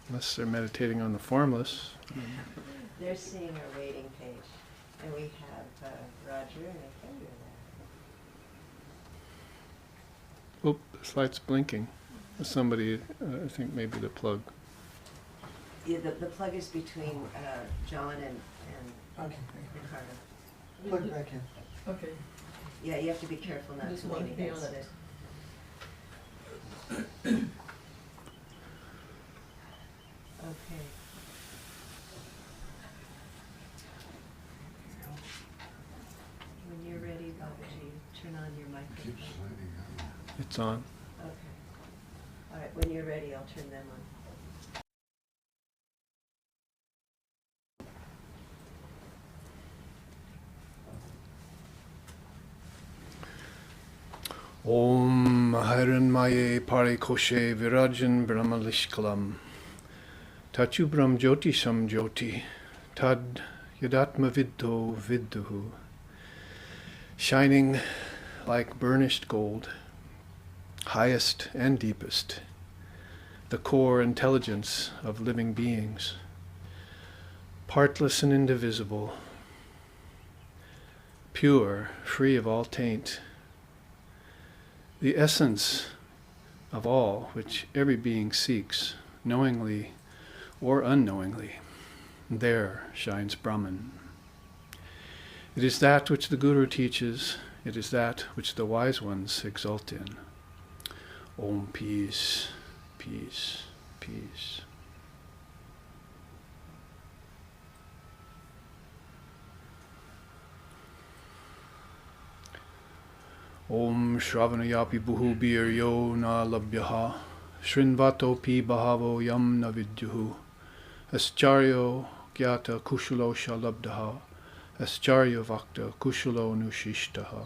unless they're meditating on the formless. They're seeing our rating page, and we have Roger and Kendra there. Oop, this light's blinking. Somebody, I think maybe the plug. Yeah, the plug is between John and Okay. Ricardo. Plug it back in. Okay. Yeah, you have to be careful not Just to one lean thing on against it. it. Okay. When you're ready, Babaji, turn on your microphone. It's on. Okay. All right, when you're ready, I'll turn them on. Om Hiranmaye Parikoshe Virajan Brahmalishkalam Tachu Brahm Jyoti Sam Jyoti Tad Yadatma Viddo Vidduhu, shining like burnished gold, highest and deepest, the core intelligence of living beings, partless and indivisible, pure, free of all taint, the essence of all which every being seeks, knowingly or unknowingly. There shines Brahman. It is that which the Guru teaches, it is that which the wise ones exult in. Om peace, peace, peace. Om Shravanayapi Buhu Bir Yo Na Labhyaha Shrinvato Pi Bahavo Yam Na Vidyuhu Ascharyo Gyata Kushulo Shalabdaha Ascharyo Vakta Kushulo Nushishtaha.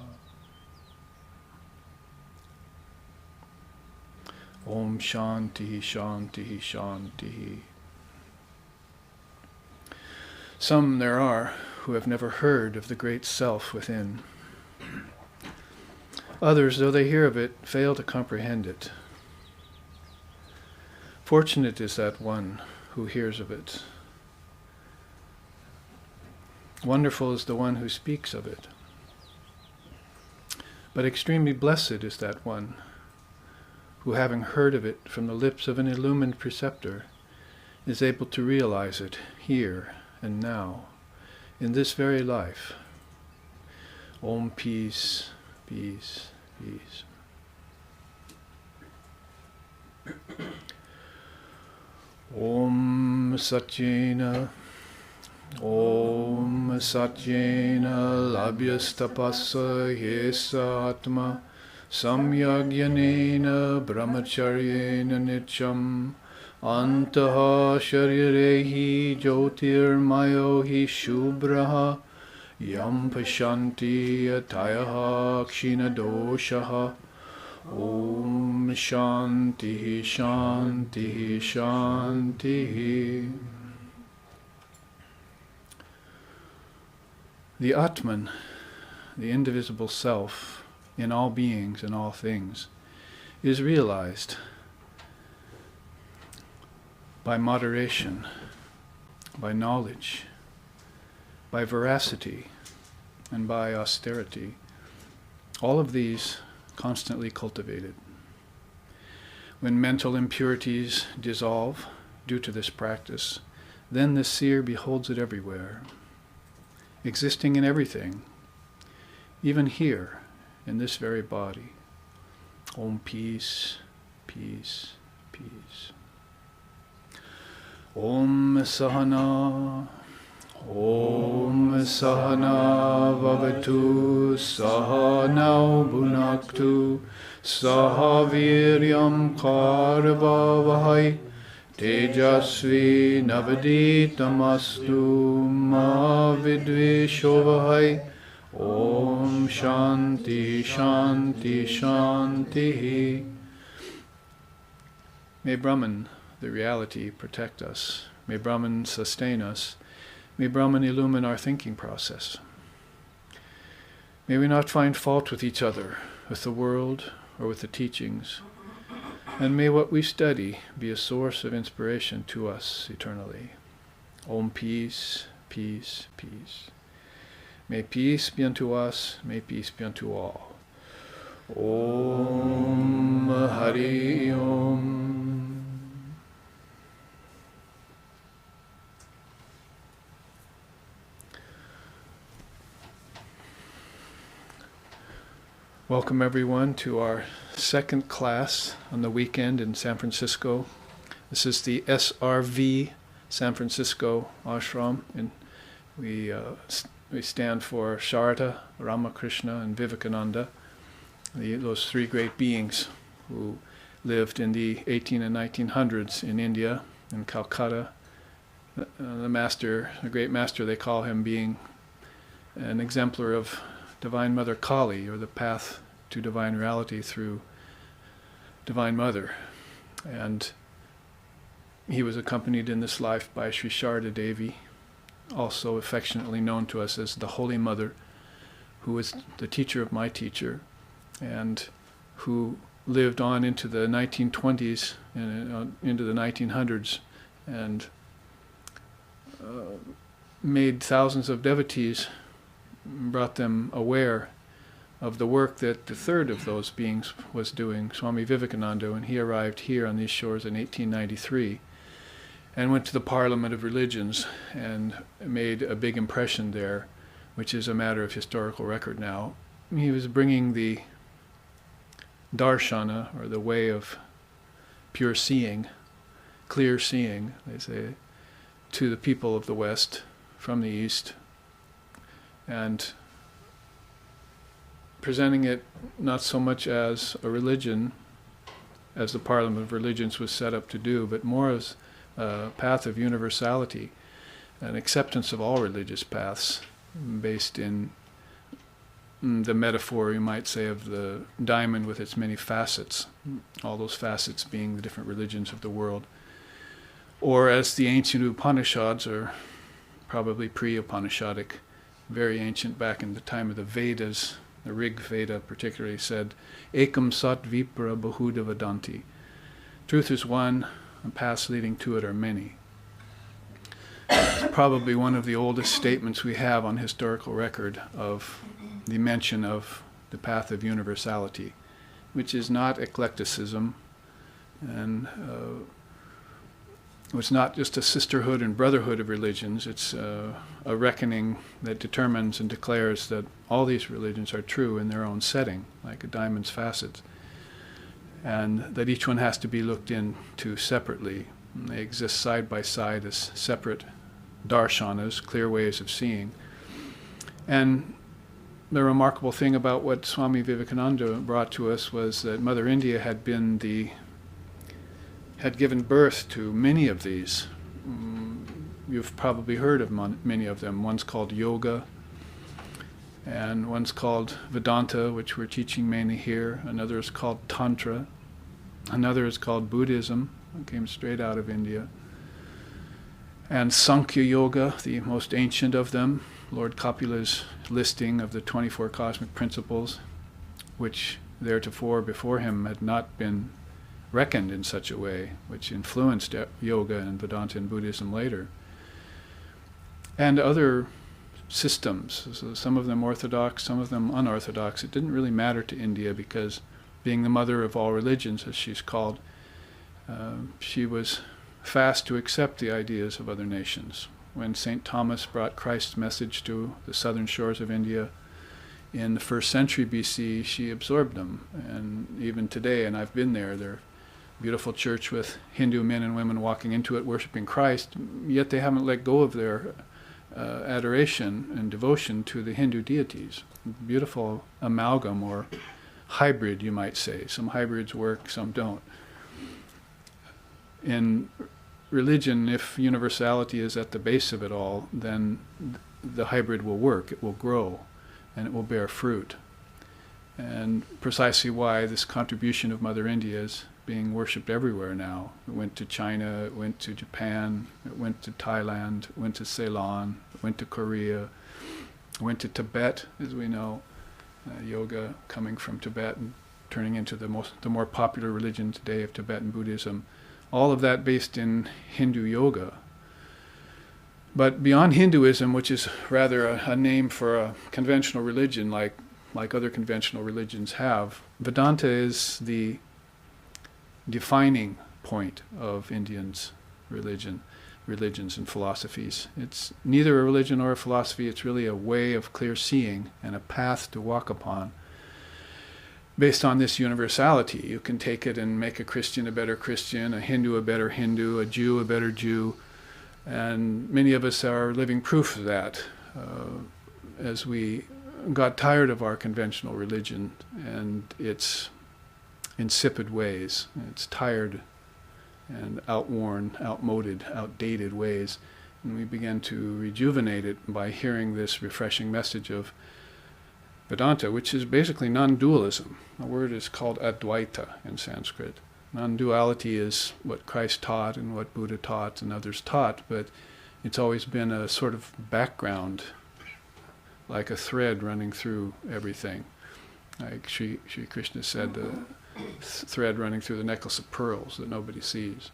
Om Shanti Shanti Shanti. Some there are who have never heard of the great self within. Others, though they hear of it, fail to comprehend it. Fortunate is that one who hears of it. Wonderful is the one who speaks of it. But extremely blessed is that one who, having heard of it from the lips of an illumined preceptor, is able to realize it here and now, in this very life. Om peace, peace, peace. Om Satyena, Om Satyena Labhyastapassa Yesa Atma Samyagyanena Brahmacharyena Nityam Antaha Sharirehi Jyotirmayo Hi Shubraha Yam Pashanti Atayaha Kshina Doshaha. Om Shanti Shanti Shanti. The Atman, the indivisible self, in all beings and all things, is realized by moderation, by knowledge, by veracity, and by austerity. All of these constantly cultivated. When mental impurities dissolve due to this practice, then the seer beholds it everywhere, existing in everything, even here, in this very body. Om peace, peace, peace. Om Sahana, Om Sahana Vavatu, Sahanau Bhunaktu, Sahaviryam Karvavahai, Tejasvi Navaditamastu Ma Vidvishovahai. Om Shanti Shanti Shanti. May Brahman, the reality, protect us. May Brahman sustain us. May Brahman illumine our thinking process. May we not find fault with each other, with the world, or with the teachings. And may what we study be a source of inspiration to us eternally. Om peace, peace, peace. May peace be unto us, may peace be unto all. Om Hari Om. Welcome everyone to our second class on the weekend in San Francisco. This is the SRV San Francisco ashram, and we stand for Sharada, Ramakrishna, and Vivekananda, those three great beings who lived in the 18 and 1900s in India, in Calcutta. The great master, they call him, being an exemplar of Divine Mother Kali, or the path to divine reality through Divine Mother. And he was accompanied in this life by Sri Sharada Devi, also affectionately known to us as the Holy Mother, who was the teacher of my teacher, and who lived on into the 1920s and into the 1900s, and made thousands of devotees, brought them aware of the work that the third of those beings was doing, Swami Vivekananda, when he arrived here on these shores in 1893 and went to the Parliament of Religions and made a big impression there, which is a matter of historical record now. He was bringing the darshana, or the way of pure seeing, clear seeing, they say, to the people of the West from the East, and presenting it not so much as a religion, as the Parliament of Religions was set up to do, but more as a path of universality, an acceptance of all religious paths, based in the metaphor, you might say, of the diamond with its many facets, all those facets being the different religions of the world. Or as the ancient Upanishads, or probably pre-Upanishadic, very ancient, back in the time of the Vedas, the Rig Veda particularly, said, Ekam Sat Vipra Bahuda Vadanti. Truth is one, and paths leading to it are many. It's probably one of the oldest statements we have on historical record of the mention of the path of universality, which is not eclecticism, and it's not just a sisterhood and brotherhood of religions. It's a reckoning that determines and declares that all these religions are true in their own setting, like a diamond's facets, and that each one has to be looked into separately. And they exist side by side as separate darshanas, clear ways of seeing. And the remarkable thing about what Swami Vivekananda brought to us was that Mother India had given birth to many of these. You've probably heard of many of them. One's called yoga, and one's called Vedanta, which we're teaching mainly here. Another is called Tantra. Another is called Buddhism, it came straight out of India. And Sankhya Yoga, the most ancient of them, Lord Kapula's listing of the 24 cosmic principles, which theretofore before him had not been reckoned in such a way, which influenced yoga and Vedanta and Buddhism later. And other systems, so some of them orthodox, some of them unorthodox. It didn't really matter to India, because being the mother of all religions, as she's called, she was fast to accept the ideas of other nations. When St. Thomas brought Christ's message to the southern shores of India in the 1st century BC, she absorbed them. And even today, and I've been there, they're beautiful church with Hindu men and women walking into it worshiping Christ, yet they haven't let go of their adoration and devotion to the Hindu deities. Beautiful amalgam, or hybrid, you might say. Some hybrids work, some don't. In religion, if universality is at the base of it all, then the hybrid will work, it will grow, and it will bear fruit. And precisely why this contribution of Mother India is being worshipped everywhere now. It went to China, it went to Japan, it went to Thailand, it went to Ceylon, it went to Korea, it went to Tibet, as we know, yoga coming from Tibet, and turning into the more popular religion today of Tibetan Buddhism. All of that based in Hindu yoga. But beyond Hinduism, which is rather a name for a conventional religion like other conventional religions have, Vedanta is the defining point of Indians' religions and philosophies. It's neither a religion nor a philosophy, it's really a way of clear seeing and a path to walk upon. Based on this universality, you can take it and make a Christian a better Christian, a Hindu a better Hindu, a Jew a better Jew, and many of us are living proof of that as we got tired of our conventional religion and its insipid ways, its tired and outworn, outmoded, outdated ways, and we began to rejuvenate it by hearing this refreshing message of Vedanta, which is basically non-dualism. The word is called Advaita in Sanskrit. Non-duality is what Christ taught and what Buddha taught and others taught, but it's always been a sort of background, like a thread running through everything. Like Sri Krishna said, the thread running through the necklace of pearls that nobody sees.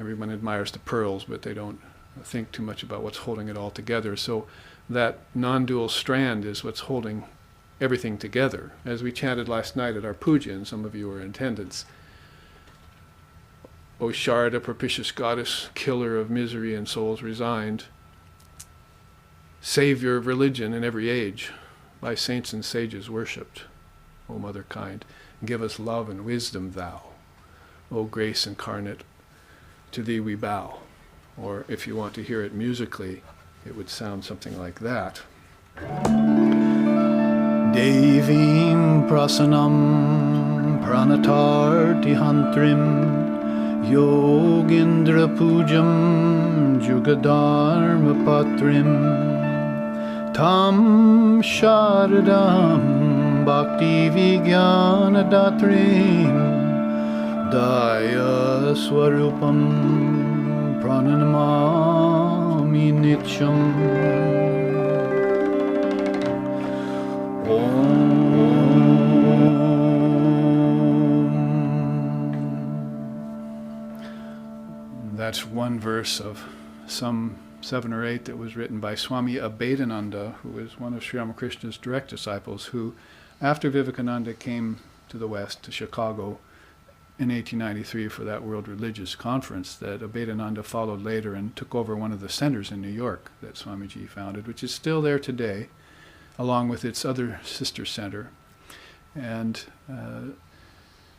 Everyone admires the pearls, but they don't think too much about what's holding it all together. So that non-dual strand is what's holding everything together. As we chanted last night at our puja, and some of you were in attendance, O Sharda, propitious goddess, killer of misery and souls resigned, savior of religion in every age, by saints and sages worshipped, O mother kind, give us love and wisdom thou, O grace incarnate, to thee we bow. Or if you want to hear it musically, it would sound something like that. Devim prasanam pranatarti hantrim yogindra pujam jugadharma patrim tam sharadam bhakti vijnana datrim daya swarupam pranamami nityam. That's one verse of some 7 or 8 that was written by Swami Abhedananda, who was one of Sri Ramakrishna's direct disciples, who, after Vivekananda came to the West, to Chicago, in 1893 for that World Religious Conference, that Abhedananda followed later and took over one of the centers in New York that Swamiji founded, which is still there today, along with its other sister center, and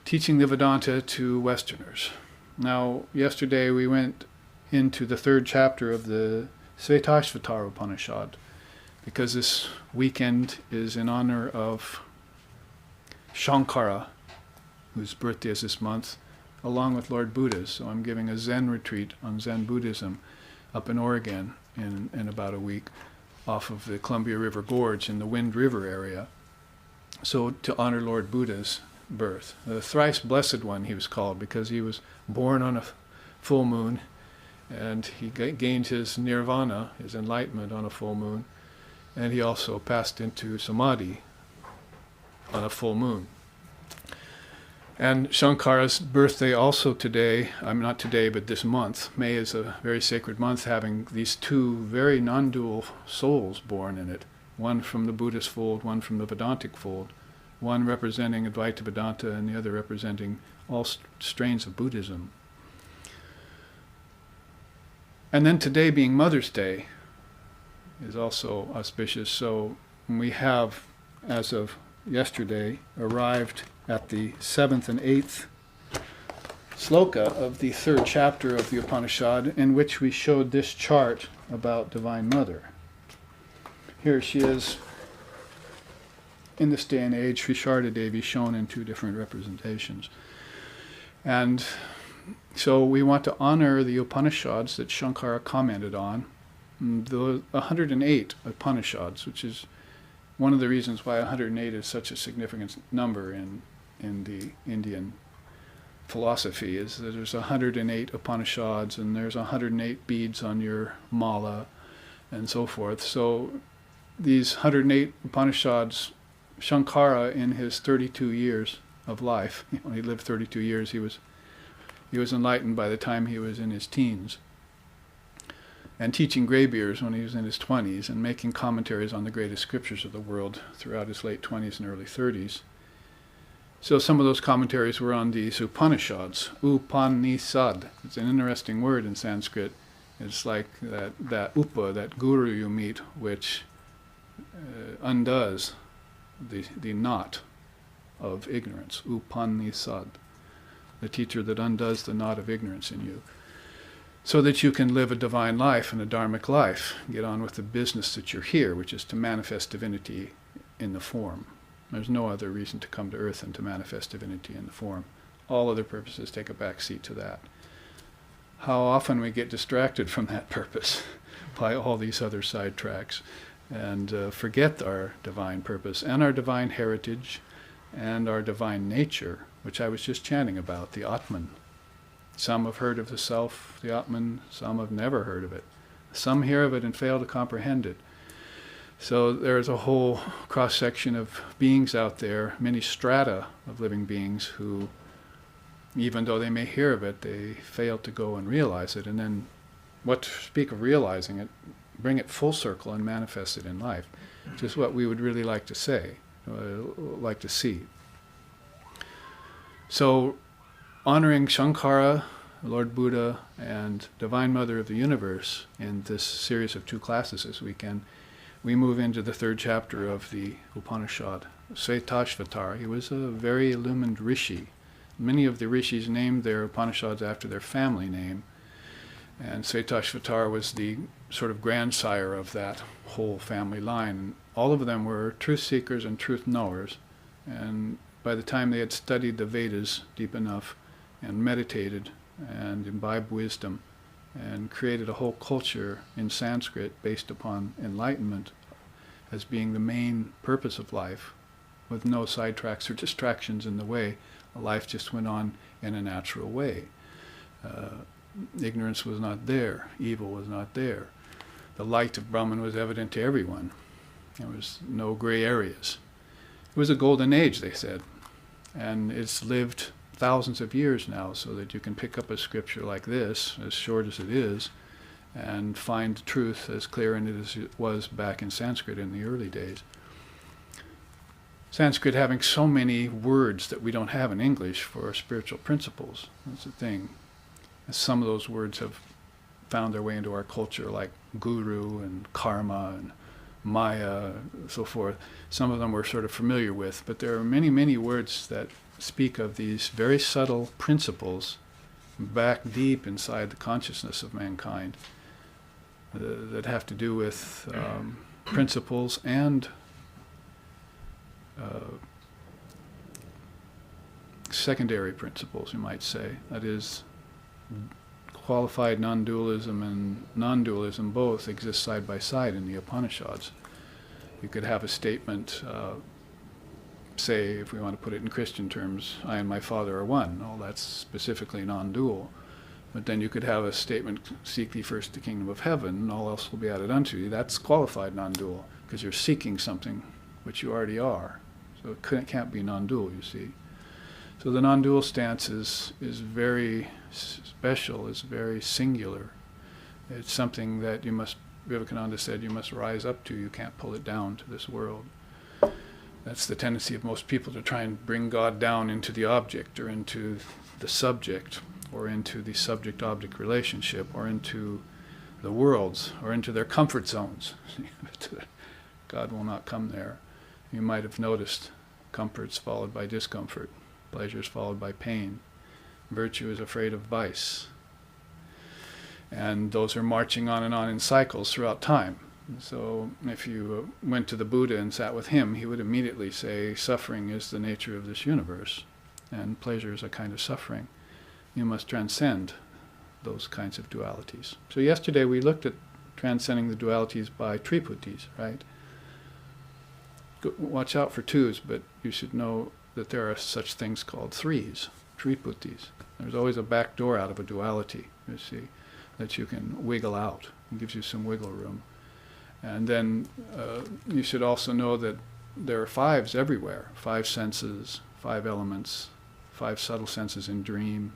teaching the Vedanta to Westerners. Now, yesterday we went into the 3rd chapter of the Shvetashvatara Upanishad, because this weekend is in honor of Shankara, whose birthday is this month, along with Lord Buddha's. So I'm giving a Zen retreat on Zen Buddhism up in Oregon in about a week, off of the Columbia River Gorge in the Wind River area, so to honor Lord Buddha's birth. The thrice blessed one, he was called, because he was born on a full moon, and he gained his nirvana, his enlightenment, on a full moon, and he also passed into samadhi on a full moon. And Shankara's birthday also today, not today, but this month. May is a very sacred month, having these 2 very non-dual souls born in it. One from the Buddhist fold, one from the Vedantic fold. One representing Advaita Vedanta and the other representing all strains of Buddhism. And then today being Mother's Day is also auspicious. So we have, as of yesterday, arrived at the 7th and 8th sloka of the 3rd chapter of the Upanishad, in which we showed this chart about Divine Mother. Here she is in this day and age, Sri Sharda Devi, shown in 2 different representations. And so we want to honor the Upanishads that Shankara commented on, the 108 Upanishads, which is one of the reasons why 108 is such a significant number in the Indian philosophy, is that there's 108 Upanishads and there's 108 beads on your mala and so forth. So these 108 Upanishads, Shankara in his 32 years of life. When he lived 32 years, he was enlightened by the time he was in his teens, and teaching graybeards when he was in his 20s, and making commentaries on the greatest scriptures of the world throughout his late 20s and early 30s. So some of those commentaries were on these Upanishads. Upanishad. It's an interesting word in Sanskrit. It's like that upa, that guru you meet, which undoes the knot of ignorance. Upanishad. The teacher that undoes the knot of ignorance in you, so that you can live a divine life and a dharmic life, get on with the business that you're here, which is to manifest divinity in the form. There's no other reason to come to earth than to manifest divinity in the form. All other purposes take a back seat to that. How often we get distracted from that purpose by all these other sidetracks and forget our divine purpose and our divine heritage and our divine nature, which I was just chanting about, the Atman. Some have heard of the self, the Atman, some have never heard of it. Some hear of it and fail to comprehend it. So there's a whole cross-section of beings out there, many strata of living beings who, even though they may hear of it, they fail to go and realize it. And then, what to speak of realizing it, bring it full circle and manifest it in life. Just what we would really like to say, like to see. So, honoring Shankara, Lord Buddha, and Divine Mother of the Universe in this series of 2 classes this weekend, we move into the 3rd chapter of the Upanishad. Shvetashvatara, he was a very illumined rishi. Many of the rishis named their Upanishads after their family name, and Shvetashvatara was the sort of grandsire of that whole family line. And all of them were truth seekers and truth knowers, and by the time they had studied the Vedas deep enough and meditated and imbibed wisdom and created a whole culture in Sanskrit based upon enlightenment as being the main purpose of life, with no sidetracks or distractions in the way, life just went on in a natural way. Ignorance was not there, evil was not there. The light of Brahman was evident to everyone. There was no gray areas. It was a golden age, they said, and it's lived thousands of years now, so that you can pick up a scripture like this, as short as it is, and find truth as clear in it as it was back in Sanskrit in the early days. Sanskrit having so many words that we don't have in English for spiritual principles. That's the thing. Some of those words have found their way into our culture, like guru and karma and maya, and so forth. Some of them we're sort of familiar with, but there are many, many words that speak of these very subtle principles back deep inside the consciousness of mankind that have to do with principles and secondary principles, you might say. That is, qualified non-dualism and non-dualism both exist side by side in the Upanishads. You could have a statement, say, if we want to put it in Christian terms, I and my Father are one. Well, that's specifically non-dual. But then you could have a statement, seek ye first the kingdom of heaven, and all else will be added unto you. That's qualified non-dual, because you're seeking something which you already are. So it can't be non-dual, you see. So the non-dual stance is very special, is very singular. It's something that you must, Vivekananda said, you must rise up to. You can't pull it down to this world. That's the tendency of most people, to try and bring God down into the object or into the subject or into the subject-object relationship or into the worlds or into their comfort zones. God will not come there. You might have noticed comforts followed by discomfort, pleasures followed by pain. Virtue is afraid of vice. And those are marching on and on in cycles throughout time. So if you went to the Buddha and sat with him, he would immediately say, suffering is the nature of this universe, and pleasure is a kind of suffering. You must transcend those kinds of dualities. So yesterday we looked at transcending the dualities by triputis, right? Watch out for twos, but you should know that there are such things called threes, triputis. There's always a back door out of a duality, you see, that you can wiggle out. It gives you some wiggle room. And then you should also know that there are fives everywhere, 5 senses, 5 elements, 5 subtle senses in dream,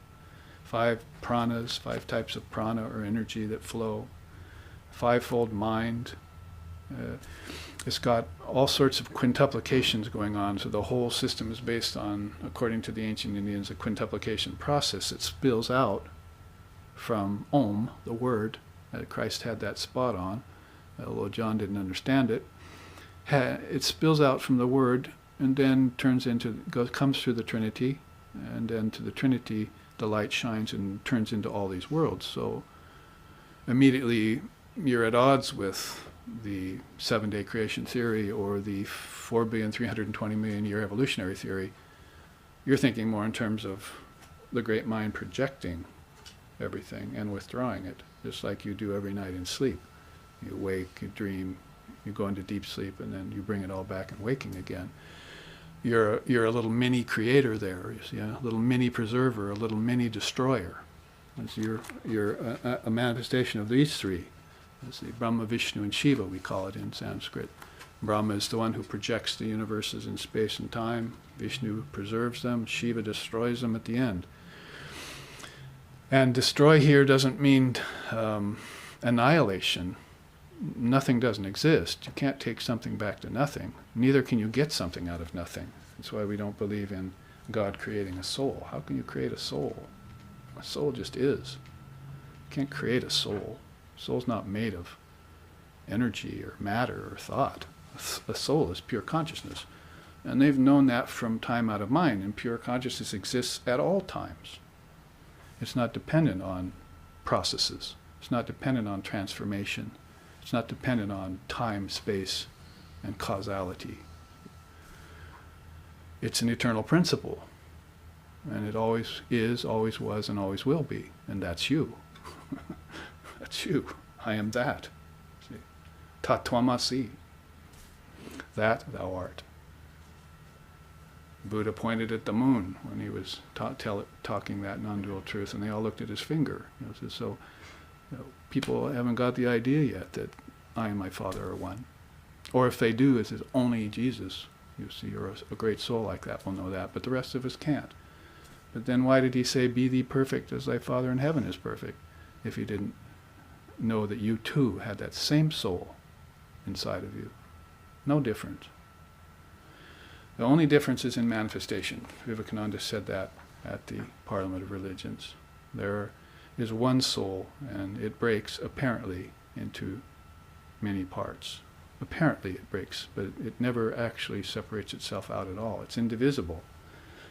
5 pranas, 5 types of prana or energy that flow, 5-fold mind. It's got all sorts of quintuplications going on, so the whole system is based on, according to the ancient Indians, a quintuplication process. It spills out from Om, the word, that Christ had that spot on, although John didn't understand it. It spills out from the word and then comes through the Trinity, and then to the Trinity the light shines and turns into all these worlds. So immediately you're at odds with the 7-day creation theory or the 4,320,000,000 year evolutionary theory. You're thinking more in terms of the great mind projecting everything and withdrawing it, just like you do every night in sleep. You wake, you dream, you go into deep sleep, and then you bring it all back in waking again. You're a little mini creator there, you see, a little mini preserver, a little mini destroyer. You're a manifestation of these three. It's the Brahma, Vishnu, and Shiva, we call it in Sanskrit. Brahma is the one who projects the universes in space and time. Vishnu preserves them. Shiva destroys them at the end. And destroy here doesn't mean annihilation. Nothing doesn't exist. You can't take something back to nothing. Neither can you get something out of nothing. That's why we don't believe in God creating a soul. How can you create a soul? A soul just is. You can't create a soul. Soul's not made of energy or matter or thought. A soul is pure consciousness. And they've known that from time out of mind, and pure consciousness exists at all times. It's not dependent on processes. It's not dependent on transformation. It's not dependent on time, space, and causality. It's an eternal principle. And it always is, always was, and always will be. And that's you. That's you. I am that. See? Tat tvamasi. That thou art. Buddha pointed at the moon when he was talking that non-dual truth, and they all looked at his finger. So people haven't got the idea yet that I and my Father are one. Or if they do, it's only Jesus. You see, you're a great soul like that will know that, but the rest of us can't. But then why did he say, be thee perfect as thy Father in heaven is perfect, if he didn't know that you too had that same soul inside of you? No different. The only difference is in manifestation. Vivekananda said that at the Parliament of Religions. There is one soul, and it breaks apparently into many parts. Apparently it breaks, but it never actually separates itself out at all. It's indivisible.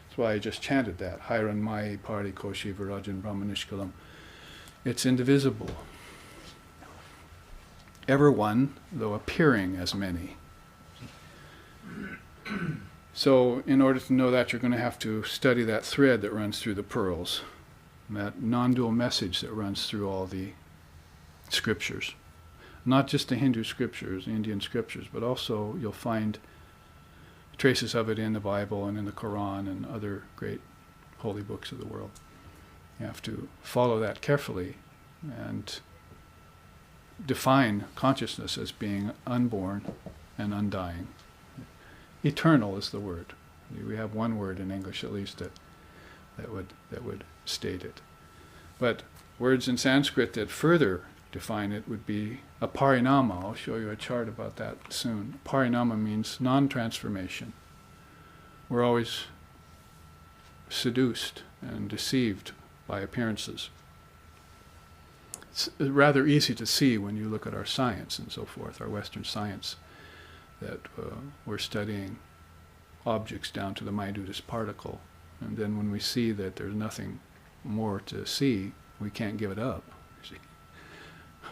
That's why I just chanted that. Hairan Mai Pari Koshi Virajan Brahmanishkalam. It's indivisible. Ever one, though appearing as many. So in order to know that, you're going to have to study that thread that runs through the pearls, that non-dual message that runs through all the scriptures. Not just the Hindu scriptures, the Indian scriptures, but also you'll find traces of it in the Bible and in the Quran and other great holy books of the world. You have to follow that carefully and define consciousness as being unborn and undying. Eternal is the word. We have one word in English at least that would state it. But words in Sanskrit that further define it would be a parinama. I'll show you a chart about that soon. Parinama means non-transformation. We're always seduced and deceived by appearances. It's rather easy to see when you look at our science and so forth, our Western science, that we're studying objects down to the minutest particle. And then when we see that there's nothing more to see, we can't give it up. You see?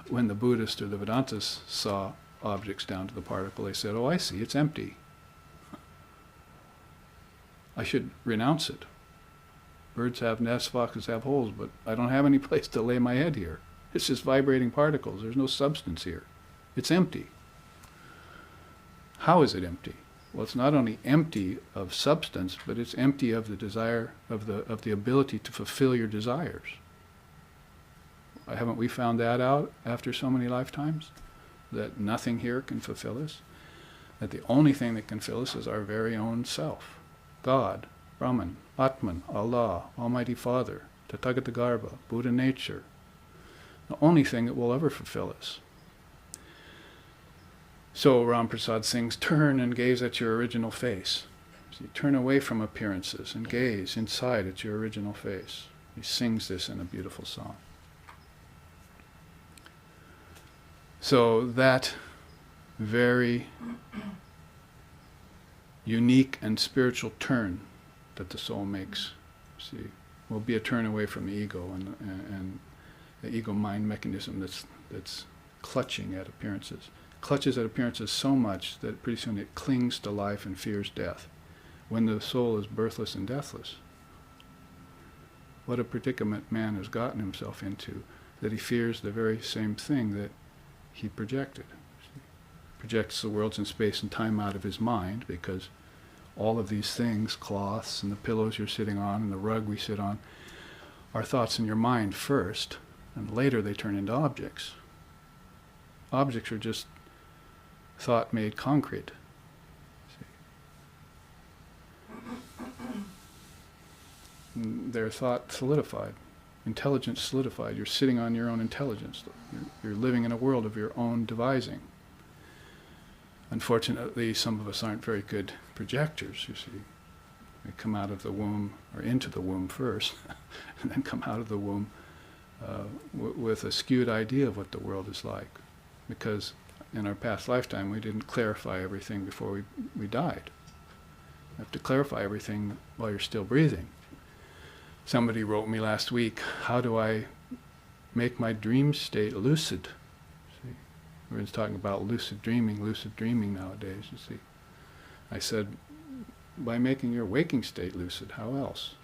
When the Buddhists or the Vedantists saw objects down to the particle, they said, oh, I see, it's empty. I should renounce it. Birds have nests, foxes have holes, but I don't have any place to lay my head here. It's just vibrating particles. There's no substance here. It's empty. How is it empty? Well, it's not only empty of substance, but it's empty of the desire, of the ability to fulfill your desires. Haven't we found that out after so many lifetimes? That nothing here can fulfill us? That the only thing that can fill us is our very own self, God, Brahman, Atman, Allah, Almighty Father, Tathagatagarbha, Buddha nature, the only thing that will ever fulfill us. So Ram Prasad sings, turn and gaze at your original face. So you turn away from appearances and gaze inside at your original face. He sings this in a beautiful song. So that very unique and spiritual turn that the soul makes, see, will be a turn away from the ego and the ego mind mechanism that's clutching at appearances. Clutches at appearances so much that pretty soon it clings to life and fears death, when the soul is birthless and deathless. What a predicament man has gotten himself into, that he fears the very same thing that he projected. Projects the worlds in space and time out of his mind, because all of these things, cloths and the pillows you're sitting on and the rug we sit on, are thoughts in your mind first, and later they turn into objects. Objects are just thought made concrete. They're thought solidified, intelligence solidified. You're sitting on your own intelligence. You're living in a world of your own devising. Unfortunately, some of us aren't very good projectors, you see. We come out of the womb, or into the womb first, and then come out of the womb with a skewed idea of what the world is like. Because in our past lifetime, we didn't clarify everything before we died. You have to clarify everything while you're still breathing. Somebody wrote me last week, how do I make my dream state lucid? See, everyone's talking about lucid dreaming nowadays, you see. I said, by making your waking state lucid, how else?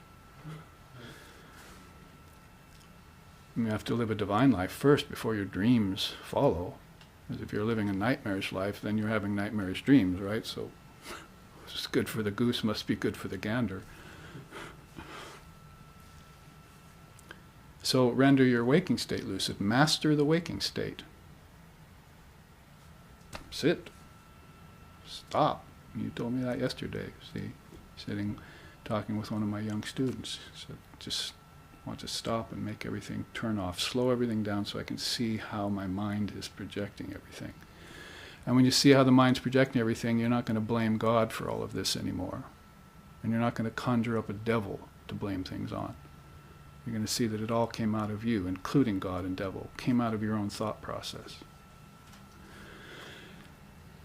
You have to live a divine life first before your dreams follow. Because if you're living a nightmarish life, then you're having nightmarish dreams, right? So what's good for the goose must be good for the gander. So render your waking state lucid. Master the waking state. Sit. Stop. You told me that yesterday. See, sitting, talking with one of my young students. Said, just want to stop and make everything turn off. Slow everything down so I can see how my mind is projecting everything. And when you see how the mind's projecting everything, you're not going to blame God for all of this anymore. And you're not going to conjure up a devil to blame things on. You're going to see that it all came out of you, including God and devil, came out of your own thought process.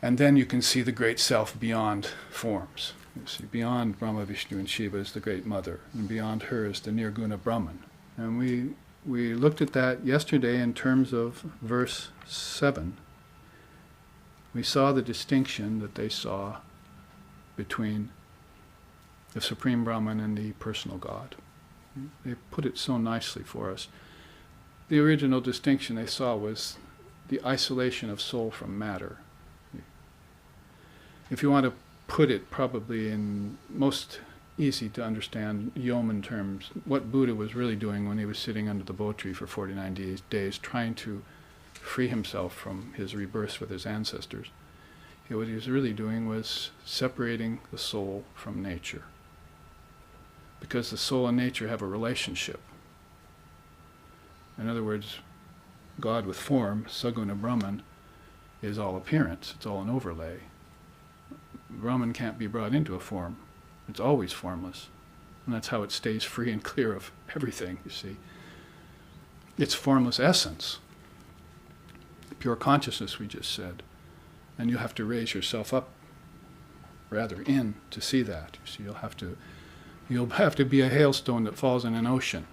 And then you can see the great self beyond forms. You see, beyond Brahma, Vishnu, and Shiva is the great mother, and beyond her is the Nirguna Brahman. And we looked at that yesterday in terms of verse 7. We saw the distinction that they saw between the Supreme Brahman and the personal God. They put it so nicely for us. The original distinction they saw was the isolation of soul from matter. If you want to put it probably in most easy to understand yeoman terms, what Buddha was really doing when he was sitting under the bo tree for 49 days trying to free himself from his rebirths with his ancestors, what he was really doing was separating the soul from nature. Because the soul and nature have a relationship. In other words, God with form, Saguna Brahman, is all appearance, it's all an overlay. Brahman can't be brought into a form. It's always formless. And that's how it stays free and clear of everything, you see. It's formless essence. Pure consciousness, we just said. And you have to raise yourself up, rather in, to see that. You see, you'll have to be a hailstone that falls in an ocean,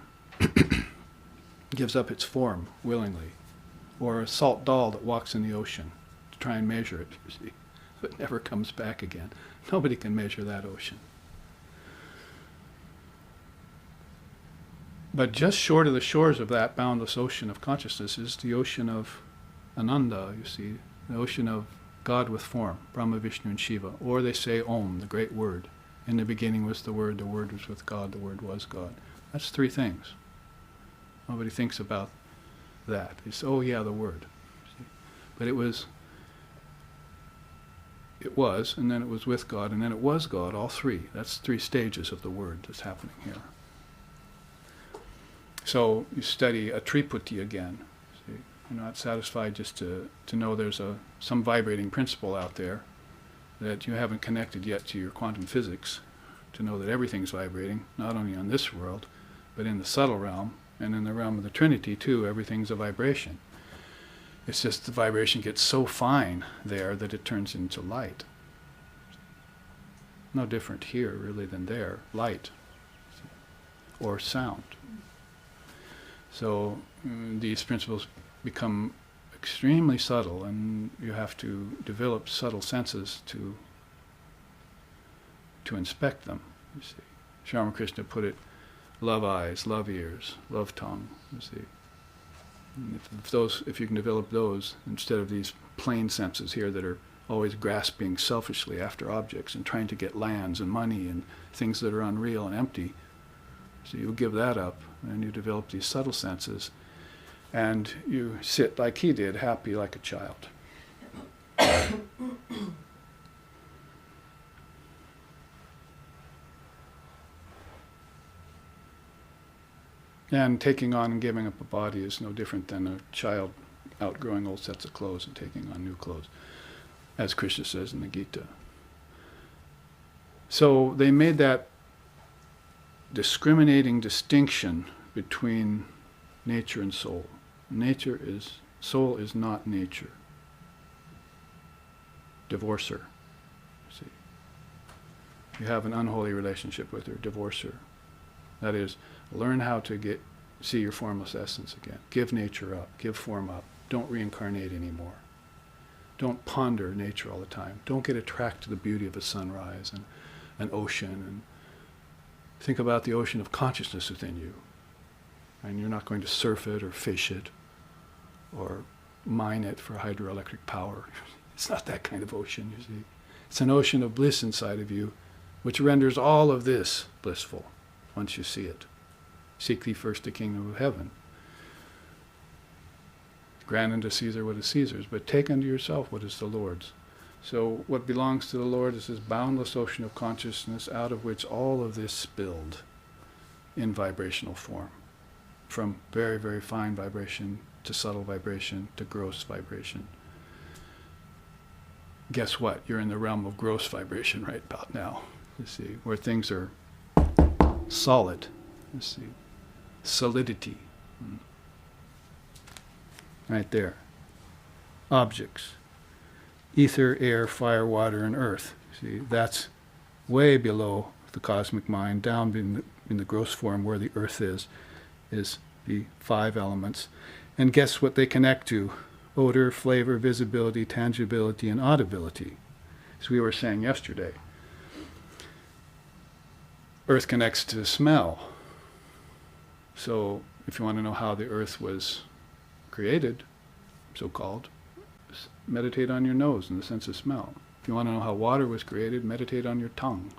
gives up its form willingly, or a salt doll that walks in the ocean to try and measure it, you see. But never comes back again. Nobody can measure that ocean. But just short of the shores of that boundless ocean of consciousness is the ocean of Ananda, you see, the ocean of God with form, Brahma, Vishnu, and Shiva. Or they say Om, the great word. In the beginning was the Word was with God, the Word was God. That's three things. Nobody thinks about that. They say, oh yeah, the Word. See? But it was it was, and then it was with God, and then it was God, all three. That's 3 stages of the word that's happening here. So you study a Triputty again. See, you're not satisfied just to know there's some vibrating principle out there that you haven't connected yet to your quantum physics, to know that everything's vibrating, not only on this world, but in the subtle realm, and in the realm of the Trinity too, everything's a vibration. It's just the vibration gets so fine there that it turns into light. No different here really than there, light or sound. So these principles become extremely subtle, and you have to develop subtle senses to inspect them. You see, Sri Ramakrishna put it: love eyes, love ears, love tongue. You see, and if you can develop those instead of these plain senses here that are always grasping selfishly after objects and trying to get lands and money and things that are unreal and empty, so you give that up and you develop these subtle senses, and you sit like he did, happy like a child. And taking on and giving up a body is no different than a child outgrowing old sets of clothes and taking on new clothes, as Krishna says in the Gita. So they made that discriminating distinction between nature and soul. Soul is not nature. Divorce her. See, you have an unholy relationship with her, divorce her. That is, learn how to see your formless essence again. Give nature up, give form up. Don't reincarnate anymore. Don't ponder nature all the time. Don't get attracted to the beauty of a sunrise and an ocean, and think about the ocean of consciousness within you. And you're not going to surf it or fish it or mine it for hydroelectric power. It's not that kind of ocean, you see. It's an ocean of bliss inside of you, which renders all of this blissful once you see it. Seek thee first the kingdom of heaven. Grant unto Caesar what is Caesar's, but take unto yourself what is the Lord's. So what belongs to the Lord is this boundless ocean of consciousness out of which all of this spilled in vibrational form. From very, very fine vibration to subtle vibration to gross vibration. Guess what? You're in the realm of gross vibration right about now, you see, where things are solid, you see, solidity. Right there. Objects. Ether, air, fire, water, and earth. See, that's way below the cosmic mind, down in the gross form where the earth is the 5 elements. And guess what they connect to? Odor, flavor, visibility, tangibility, and audibility. As we were saying yesterday. Earth connects to smell. So if you want to know how the earth was created, so-called, meditate on your nose in the sense of smell. If you want to know how water was created, meditate on your tongue.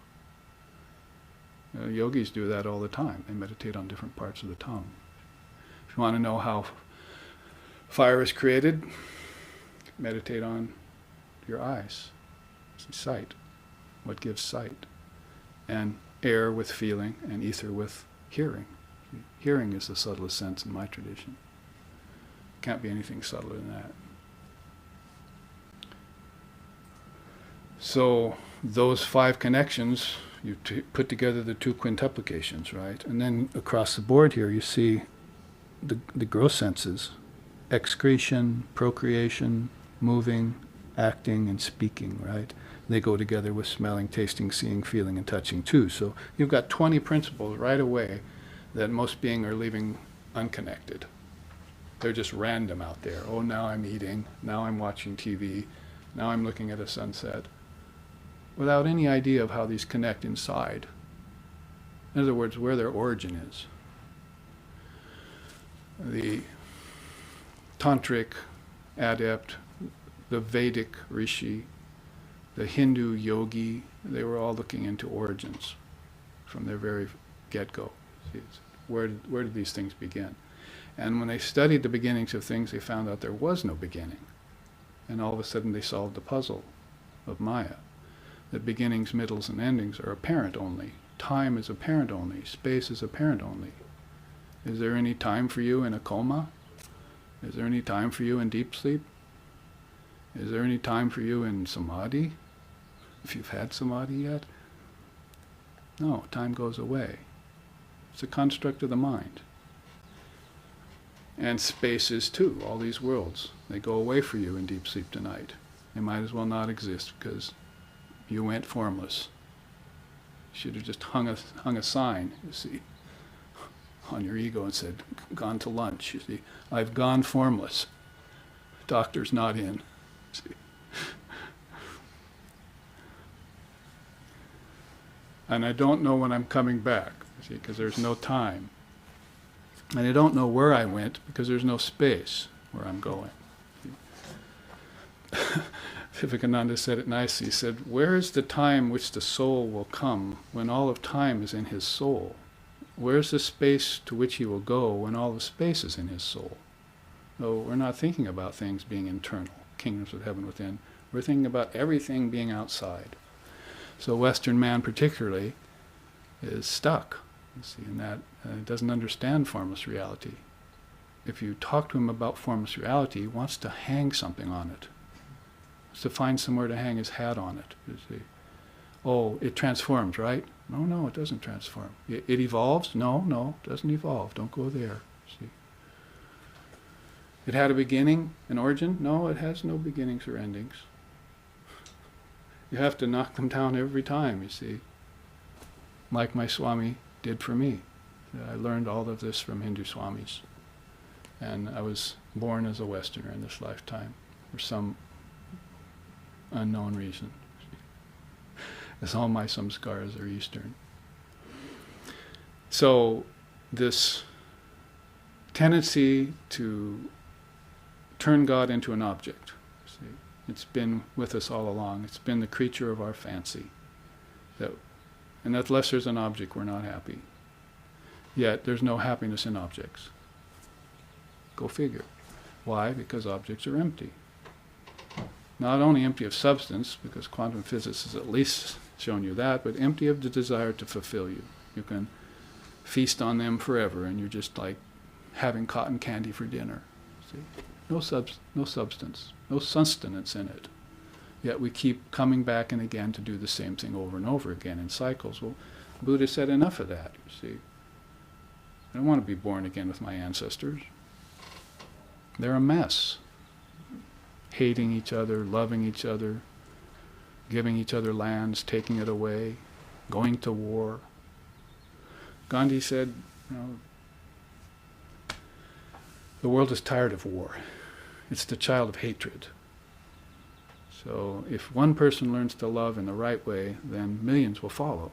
Yogis do that all the time. They meditate on different parts of the tongue. If you want to know how fire is created, meditate on your eyes. Sight. What gives sight? And air with feeling, and ether with hearing. Hearing is the subtlest sense in my tradition. Can't be anything subtler than that. So those 5 connections, you put together the 2 quintuplications, right? And then across the board here you see the gross senses: excretion, procreation, moving, acting, and speaking, right? They go together with smelling, tasting, seeing, feeling, and touching too. So you've got 20 principles right away that most beings are leaving unconnected. They're just random out there. Oh, now I'm eating, now I'm watching TV, now I'm looking at a sunset, without any idea of how these connect inside. In other words, where their origin is. The tantric adept, the Vedic rishi, the Hindu yogi, they were all looking into origins from their very get-go. Where did these things begin? And when they studied the beginnings of things, they found out there was no beginning. And all of a sudden they solved the puzzle. of Maya. That beginnings, middles, and endings are apparent only. Time is apparent only. Space is apparent only. Is there any time for you in a coma? Is there any time for you in deep sleep? Is there any time for you in samadhi? If you've had samadhi yet? No, time goes away. It's a construct of the mind. And spaces too, all these worlds. They go away for you in deep sleep tonight. They might as well not exist because you went formless. You should have just hung a sign, you see, on your ego and said, gone to lunch, you see. I've gone formless. Doctor's not in. See. And I don't know when I'm coming back, you see, because there's no time. And I don't know where I went because there's no space where I'm going. Vivekananda said it nicely. He said, where is the time which the soul will come when all of time is in his soul? Where is the space to which he will go when all of space is in his soul? No, we're not thinking about things being internal, kingdoms of heaven within. We're thinking about everything being outside. So Western man particularly is stuck, you see, in that doesn't understand formless reality. If you talk to him about formless reality, he wants to hang something on it. He wants to find somewhere to hang his hat on it, you see. Oh, it transforms, right? No, it doesn't transform. It evolves? No, it doesn't evolve. Don't go there, see. It had a beginning, an origin? No, it has no beginnings or endings. You have to knock them down every time, you see. Like my Swami did for me. I learned all of this from Hindu Swamis. And I was born as a Westerner in this lifetime for some unknown reason. As all my samskaras are Eastern. So this tendency to turn God into an object, see, it's been with us all along. It's been the creature of our fancy. And unless there's an object, we're not happy. Yet there's no happiness in objects. Go figure. Why? Because objects are empty. Not only empty of substance, because quantum physics has at least shown you that, but empty of the desire to fulfill you. You can feast on them forever, and you're just like having cotton candy for dinner. See? No substance, no sustenance in it. Yet we keep coming back and again to do the same thing over and over again in cycles. Well, Buddha said enough of that, you see. I don't want to be born again with my ancestors. They're a mess. Hating each other, loving each other, giving each other lands, taking it away, going to war. Gandhi said, the world is tired of war. It's the child of hatred. So if one person learns to love in the right way, then millions will follow.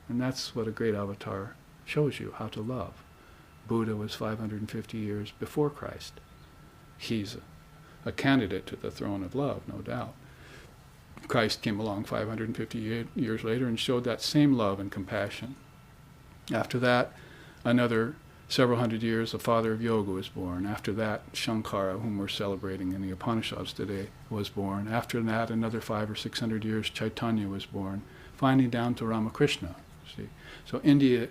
And that's what a great avatar shows you, how to love. Buddha was 550 years before Christ. He's a candidate to the throne of love, no doubt. Christ came along 550 years later and showed that same love and compassion. After that, another several hundred years, the father of yoga was born. After that, Shankara, whom we're celebrating in the Upanishads today, was born. After that, another 500 or 600 years, Chaitanya was born. Finally down to Ramakrishna. See? So India,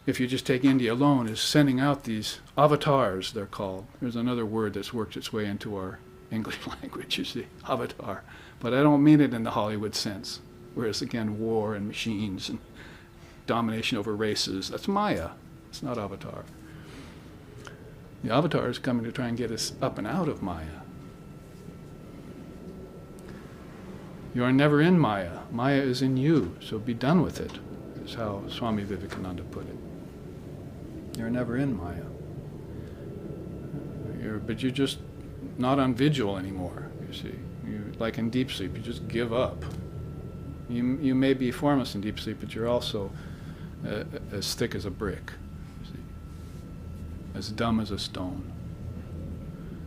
if you just take India alone, is sending out these avatars, they're called. There's another word that's worked its way into our English language, you see, avatar. But I don't mean it in the Hollywood sense. Whereas again, war and machines and domination over races, that's Maya. It's not avatar. The avatar is coming to try and get us up and out of Maya. You are never in Maya. Maya is in you, so be done with it, is how Swami Vivekananda put it. You're never in Maya. But you're just not on vigil anymore, you see. Like in deep sleep, you just give up. You may be formless in deep sleep, but you're also as thick as a brick, you see. As dumb as a stone.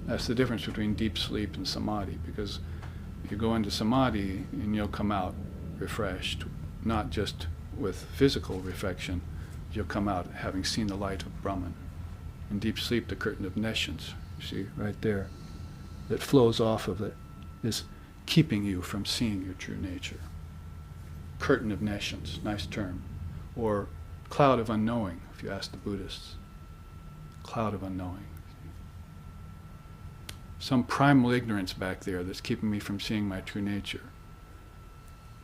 That's the difference between deep sleep and samadhi, because if you go into samadhi and you'll come out refreshed, not just with physical reflection, you'll come out having seen the light of Brahman. In deep sleep, the curtain of nescience, you see, right there, that flows off of it, is keeping you from seeing your true nature. Curtain of nations, nice term. Or cloud of unknowing, if you ask the Buddhists. Cloud of unknowing. Some primal ignorance back there that's keeping me from seeing my true nature.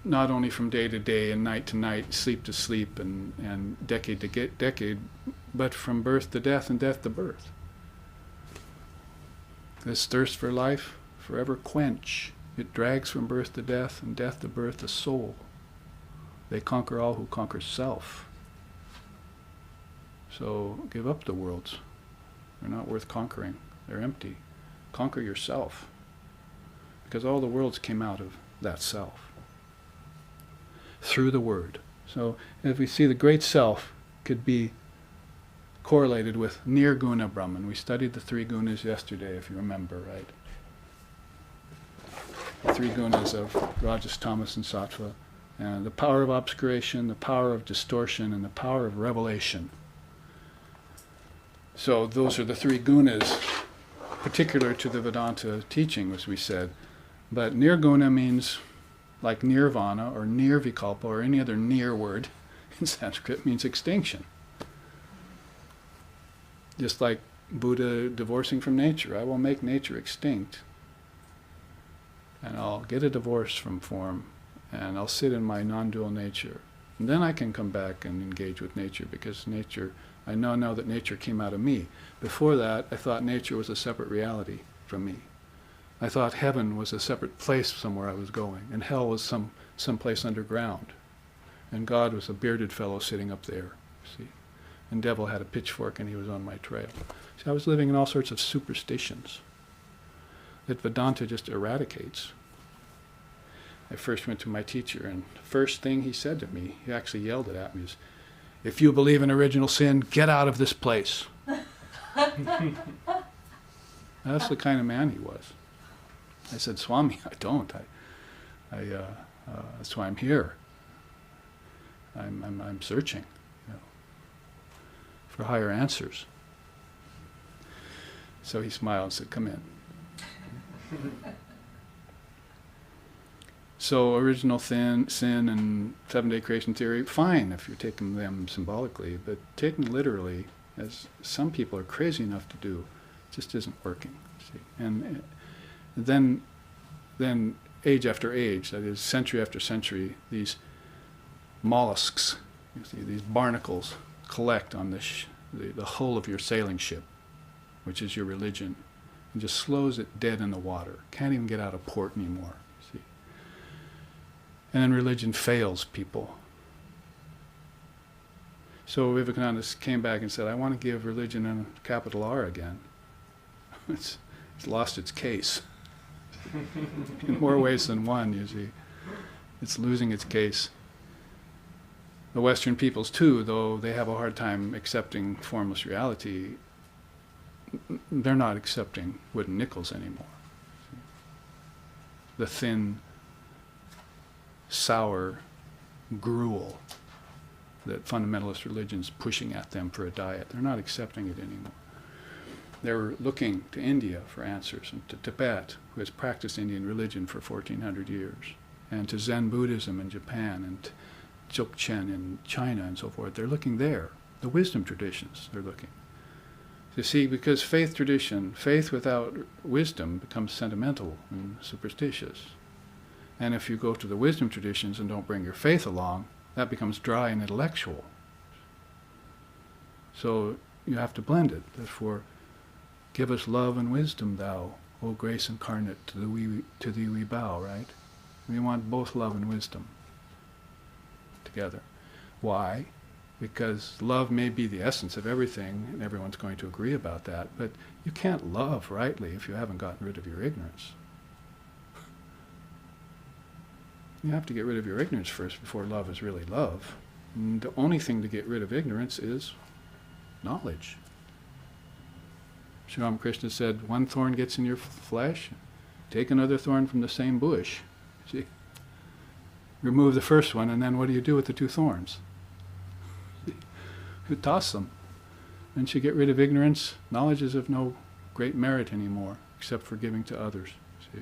Not only from day to day and night to night, sleep to sleep and decade to decade, but from birth to death and death to birth. This thirst for life, forever quench. It drags from birth to death and death to birth the soul. They conquer all who conquer self. So give up the worlds. They're not worth conquering. They're empty. Conquer yourself. Because all the worlds came out of that self. Through the word. So if we see the great self could be correlated with nirguna Brahman. We studied the three gunas yesterday, if you remember, right? The three gunas of Rajas, Tamas, and Sattva. And the power of obscuration, the power of distortion, and the power of revelation. So those are the three gunas, particular to the Vedanta teaching, as we said. But nirguna means, like nirvana or nirvikalpa or any other nir word in Sanskrit, means extinction. Just like Buddha divorcing from nature. I will make nature extinct. And I'll get a divorce from form. And I'll sit in my non-dual nature. And then I can come back and engage with nature, because nature, I now that nature came out of me. Before that, I thought nature was a separate reality from me. I thought heaven was a separate place somewhere I was going, and hell was some place underground. And God was a bearded fellow sitting up there, see. And devil had a pitchfork and he was on my trail. See, I was living in all sorts of superstitions that Vedanta just eradicates. I first went to my teacher, and the first thing he said to me, he actually yelled it at me, is, "If you believe in original sin, get out of this place." That's the kind of man he was. I said, "Swami, I don't. That's why I'm here. I'm searching, for higher answers." So he smiled and said, "Come in." So original sin and seven-day creation theory, fine if you're taking them symbolically, but taking literally, as some people are crazy enough to do, just isn't working. See? And then age after age, that is century after century, these mollusks, you see, these barnacles, collect on the hull of your sailing ship, which is your religion, and just slows it dead in the water. Can't even get out of port anymore. See? And then religion fails people. So Vivekananda came back and said, "I want to give religion a capital R again." It's lost its case. In more ways than one, you see. It's losing its case. The Western peoples too, though they have a hard time accepting formless reality, they're not accepting wooden nickels anymore. The thin, sour gruel that fundamentalist religion's pushing at them for a diet, they're not accepting it anymore. They're looking to India for answers, and to Tibet, who has practiced Indian religion for 1400 years, and to Zen Buddhism in Japan, and Dzogchen in China, and so forth. They're looking there. The wisdom traditions, they're looking. You see, because faith without wisdom becomes sentimental and superstitious. And if you go to the wisdom traditions and don't bring your faith along, that becomes dry and intellectual. So you have to blend it. Therefore, give us love and wisdom, thou, O grace incarnate, to thee we bow, right? We want both love and wisdom together. Why? Because love may be the essence of everything, and everyone's going to agree about that, but you can't love rightly if you haven't gotten rid of your ignorance. You have to get rid of your ignorance first before love is really love. And the only thing to get rid of ignorance is knowledge. Sri Ramakrishna said, one thorn gets in your flesh, take another thorn from the same bush. See? Remove the first one, and then what do you do with the two thorns? You toss them. Once you get rid of ignorance, knowledge is of no great merit anymore, except for giving to others. See?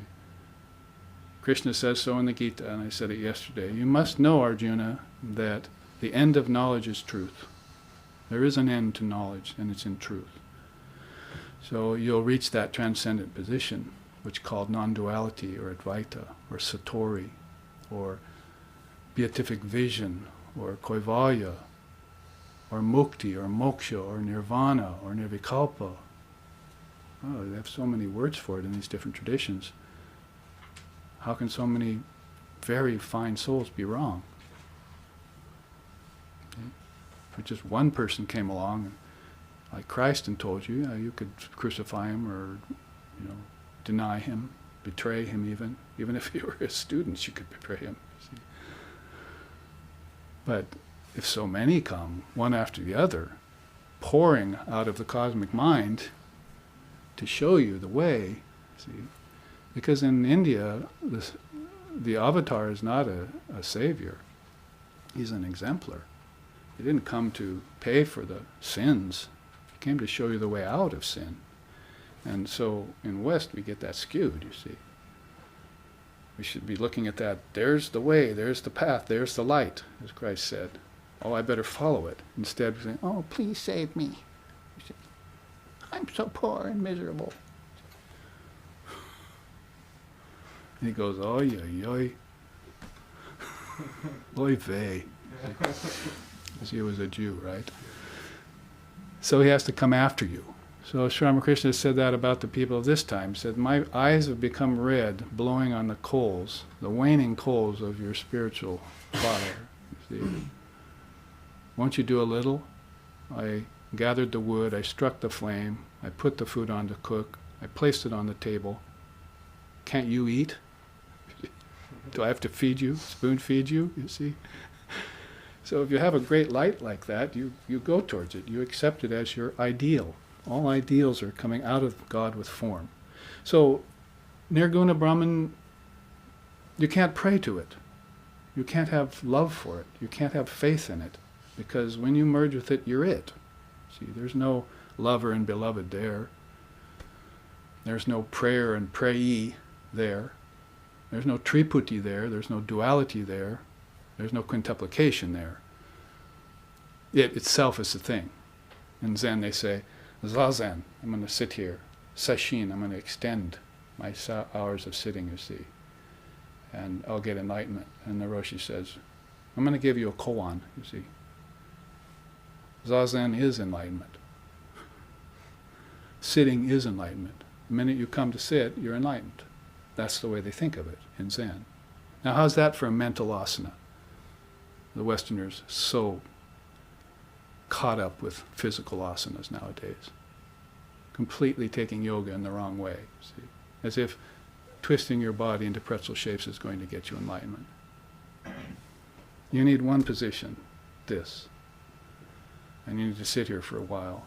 Krishna says so in the Gita, and I said it yesterday. You must know, Arjuna, that the end of knowledge is truth. There is an end to knowledge, and it's in truth. So you'll reach that transcendent position, which is called non-duality, or Advaita, or Satori, or beatific vision, or Kaivalya, or Mukti, or Moksha, or Nirvana, or Nirvikalpa. Oh, they have so many words for it in these different traditions. How can so many very fine souls be wrong? Okay. If just one person came along, like Christ, and told you, you could crucify him, or deny him, betray him even if you were his students, you could betray him. See? But if so many come, one after the other, pouring out of the cosmic mind to show you the way, see, because in India, the avatar is not a savior. He's an exemplar. He didn't come to pay for the sins. He came to show you the way out of sin. And so in West, we get that skewed, you see. We should be looking at that. There's the way, there's the path, there's the light, as Christ said. Oh, I better follow it. Instead, we're saying, oh, please save me. I'm so poor and miserable. And he goes, oy, oy, oy. Oy vey. Because he was a Jew, right? So he has to come after you. So Sri Ramakrishna said that about the people of this time. He said, my eyes have become red, blowing on the coals, the waning coals of your spiritual fire. You see? Won't you do a little? I gathered the wood, I struck the flame, I put the food on to cook, I placed it on the table. Can't you eat? Do I have to feed you, spoon feed you, you see? So if you have a great light like that, you go towards it. You accept it as your ideal. All ideals are coming out of God with form. So Nirguna Brahman, you can't pray to it. You can't have love for it. You can't have faith in it. Because when you merge with it, you're it. See, there's no lover and beloved there. There's no prayer and prayee there. There's no triputi there. There's no duality there. There's no quintuplication there. It itself is the thing. In Zen they say, Zazen, I'm going to sit here. Sesshin, I'm going to extend my hours of sitting, you see. And I'll get enlightenment. And the Roshi says, I'm going to give you a koan, you see. Zazen is enlightenment. Sitting is enlightenment. The minute you come to sit, you're enlightened. That's the way they think of it in Zen. Now how's that for a mental asana? The Westerners so caught up with physical asanas nowadays. Completely taking yoga in the wrong way, see? As if twisting your body into pretzel shapes is going to get you enlightenment. You need one position, this. And you need to sit here for a while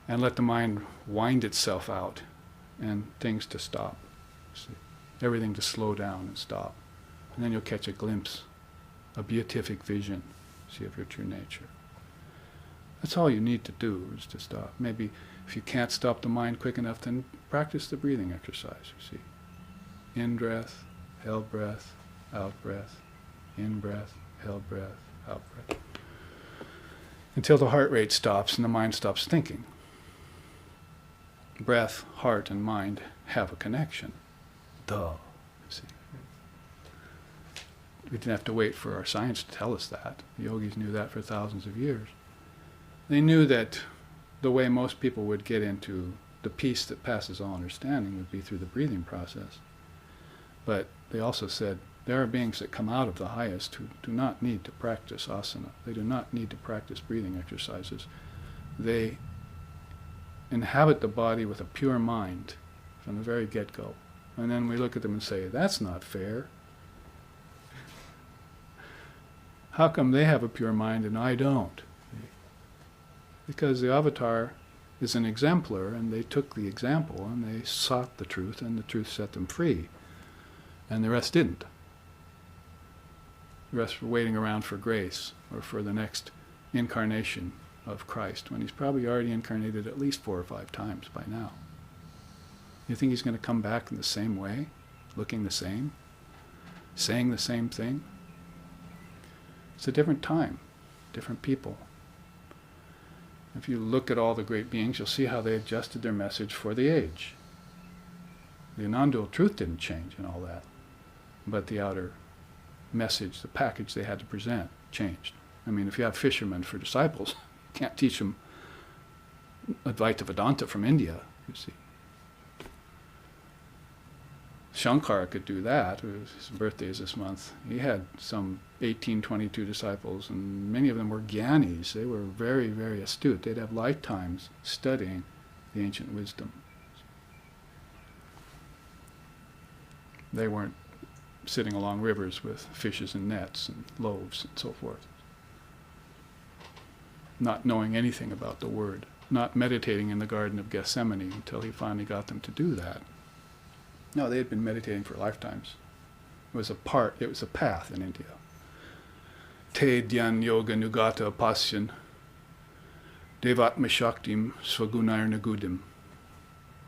and let the mind wind itself out and things to stop. See? Everything to slow down and stop. And then you'll catch a glimpse, a beatific vision, see, of your true nature. That's all you need to do, is to stop. Maybe if you can't stop the mind quick enough, then practice the breathing exercise, you see. In breath, held breath, out breath, in breath, held breath, out breath. Until the heart rate stops and the mind stops thinking. Breath, heart, and mind have a connection. Duh, you see. We didn't have to wait for our science to tell us that. The yogis knew that for thousands of years. They knew that the way most people would get into the peace that passes all understanding would be through the breathing process. But they also said, there are beings that come out of the highest who do not need to practice asana. They do not need to practice breathing exercises. They inhabit the body with a pure mind from the very get-go. And then we look at them and say, that's not fair. How come they have a pure mind and I don't? Because the avatar is an exemplar, and they took the example and they sought the truth, and the truth set them free. And the rest didn't. The rest were waiting around for grace or for the next incarnation of Christ, when he's probably already incarnated at least 4 or 5 times by now. You think he's going to come back in the same way? looking the same, saying the same thing. It's a different time, different people. If you look at all the great beings, you'll see how they adjusted their message for the age. The non-dual truth didn't change and all that, but the outer message, the package they had to present, changed. I mean, if you have fishermen for disciples, you can't teach them Advaita Vedanta from India, you see. Shankara could do that. His birthday is this month. He had some 1822 disciples, and many of them were jnanis. They were very, very astute. They'd have lifetimes studying the ancient wisdom. They weren't sitting along rivers with fishes and nets and loaves and so forth. Not knowing anything about the Word. Not meditating in the Garden of Gethsemane until he finally got them to do that. No, they had been meditating for lifetimes. It was a path in India. Te dhyan yoga nugata pasyan devatma shaktim swagunair nagudim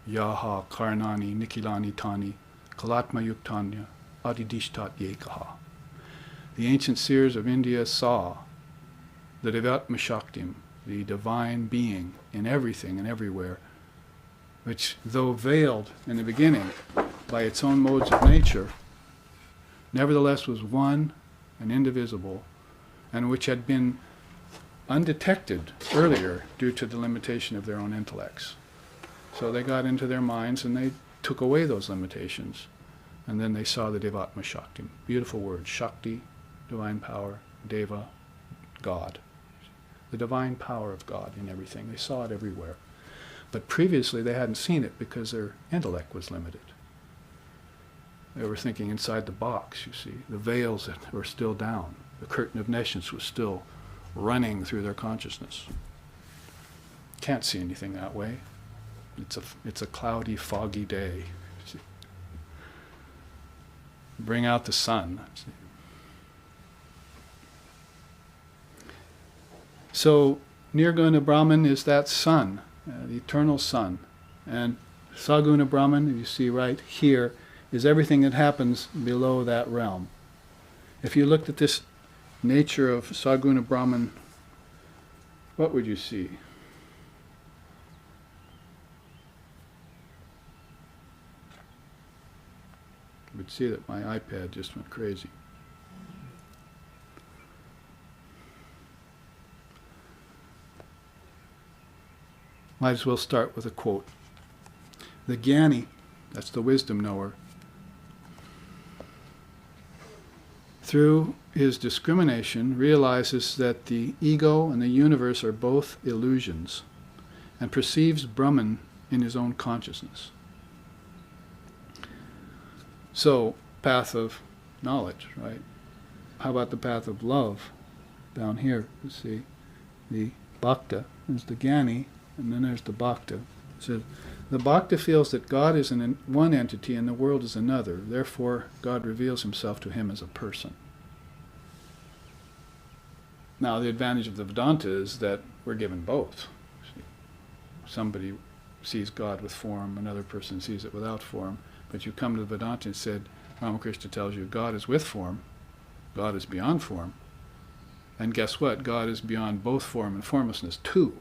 yaha karnani nikilani tani kalatma yuktanya adidishtat yekaha. The ancient seers of India saw the devatma shaktim, the divine being in everything and everywhere, which, though veiled in the beginning by its own modes of nature, nevertheless was one and indivisible, and which had been undetected earlier due to the limitation of their own intellects. So they got into their minds and they took away those limitations, and then they saw the Devatma Shakti. Beautiful word, Shakti, divine power, Deva, God. The divine power of God in everything. They saw it everywhere. But previously they hadn't seen it because their intellect was limited. They were thinking inside the box, you see. The veils that were still down. The curtain of nescience was still running through their consciousness. Can't see anything that way. It's a cloudy, foggy day. See. Bring out the sun. See. So, Nirguna Brahman is that sun, the eternal sun. And Saguna Brahman, you see right here, is everything that happens below that realm. If you looked at this nature of Saguna Brahman, what would you see? You would see that my iPad just went crazy. Might as well start with a quote. The Jnani, that's the wisdom knower, through his discrimination realizes that the ego and the universe are both illusions and perceives Brahman in his own consciousness. So, path of knowledge, right? How about the path of love? Down here, you see, the Bhakta is the Jnani, and then there's the Bhakta. So the Bhakta feels that God is one entity and the world is another. Therefore, God reveals himself to him as a person. Now, the advantage of the Vedanta is that we're given both. Somebody sees God with form, another person sees it without form. But you come to the Vedanta and said, Ramakrishna tells you God is with form, God is beyond form. And guess what? God is beyond both form and formlessness too.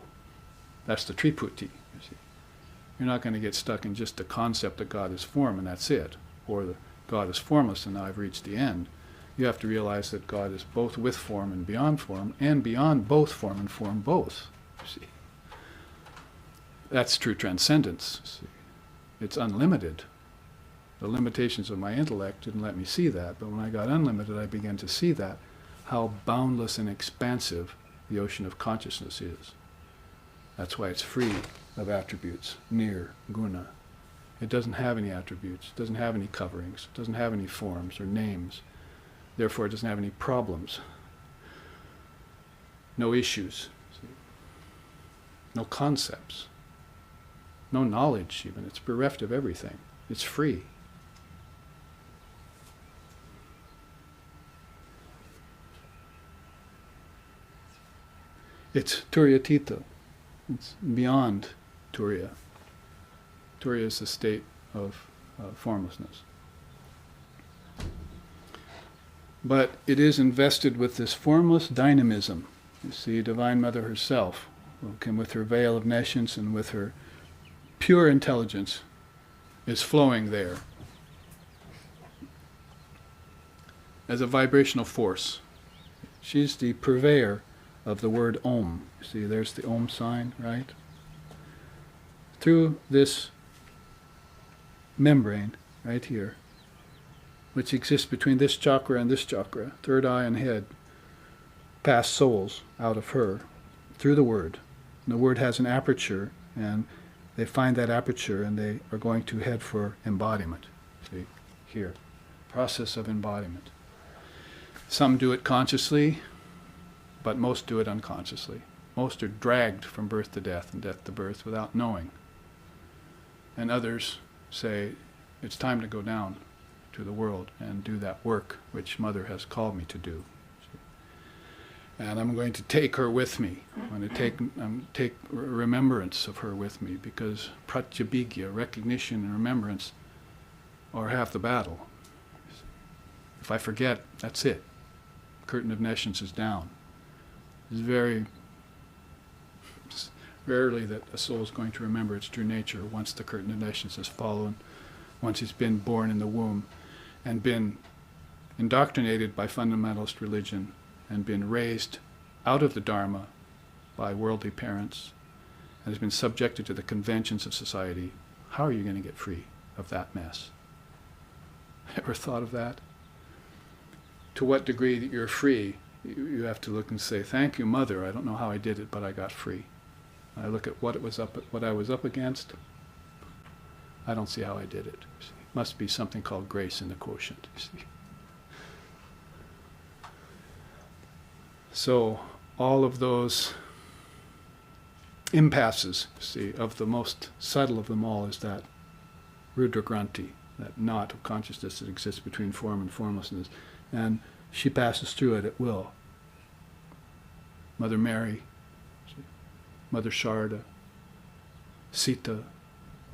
That's the Triputi, you see. You're not going to get stuck in just the concept that God is form and that's it, or that God is formless and now I've reached the end. You have to realize that God is both with form and beyond both form and form both, you see. That's true transcendence, you see. It's unlimited. The limitations of my intellect didn't let me see that, but when I got unlimited, I began to see that, how boundless and expansive the ocean of consciousness is. That's why it's free of attributes, nir, guna. It doesn't have any attributes, it doesn't have any coverings, it doesn't have any forms or names. Therefore, it doesn't have any problems, no issues, see? No concepts, no knowledge even. It's bereft of everything. It's free. It's Turyatita. It's beyond Turiya. Turiya is the state of formlessness. But it is invested with this formless dynamism. You see, Divine Mother herself, who can, with her veil of nescience and with her pure intelligence, is flowing there as a vibrational force. She's the purveyor of the word Om. See, there's the Om sign, right? Through this membrane, right here, which exists between this chakra and this chakra, third eye and head, pass souls out of her through the word. And the word has an aperture, and they find that aperture and they are going to head for embodiment. See, here, process of embodiment. Some do it consciously, but most do it unconsciously. Most are dragged from birth to death and death to birth without knowing. And others say, it's time to go down to the world and do that work which Mother has called me to do. And I'm going to take her with me. I'm going to take remembrance of her with me, because pratyabhigya, recognition and remembrance, are half the battle. If I forget, that's it. Curtain of nescience is down. It's very rarely that a soul is going to remember its true nature once the curtain of nescience has fallen, once it's been born in the womb and been indoctrinated by fundamentalist religion and been raised out of the Dharma by worldly parents and has been subjected to the conventions of society. How are you going to get free of that mess? Ever thought of that? To what degree that you're free, you have to look and say, thank you, Mother, I don't know how I did it, but I got free. I look at what I was up against. I don't see how I did it. You see. Must be something called grace in the quotient. You see. So all of those impasses, see, of the most subtle of them all is that Rudra Granthi, that knot of consciousness that exists between form and formlessness, and she passes through it at will. Mother Mary, Mother Sharda, Sita,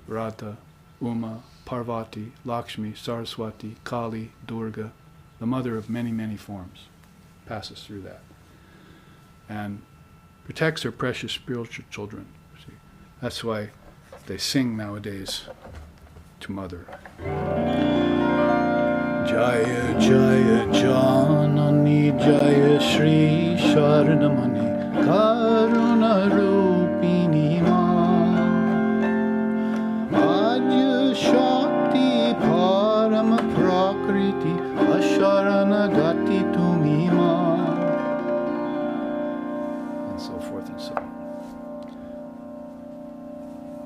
Radha, Uma, Parvati, Lakshmi, Saraswati, Kali, Durga, the mother of many, many forms, passes through that and protects her precious spiritual children. See? That's why they sing nowadays to Mother. Jaya Jaya Janani Jaya Shri Sharanamani Karuna Rupini Ma Adya Shakti Parama Prakriti Asharana Gati Tumi Ma, and so forth and so on.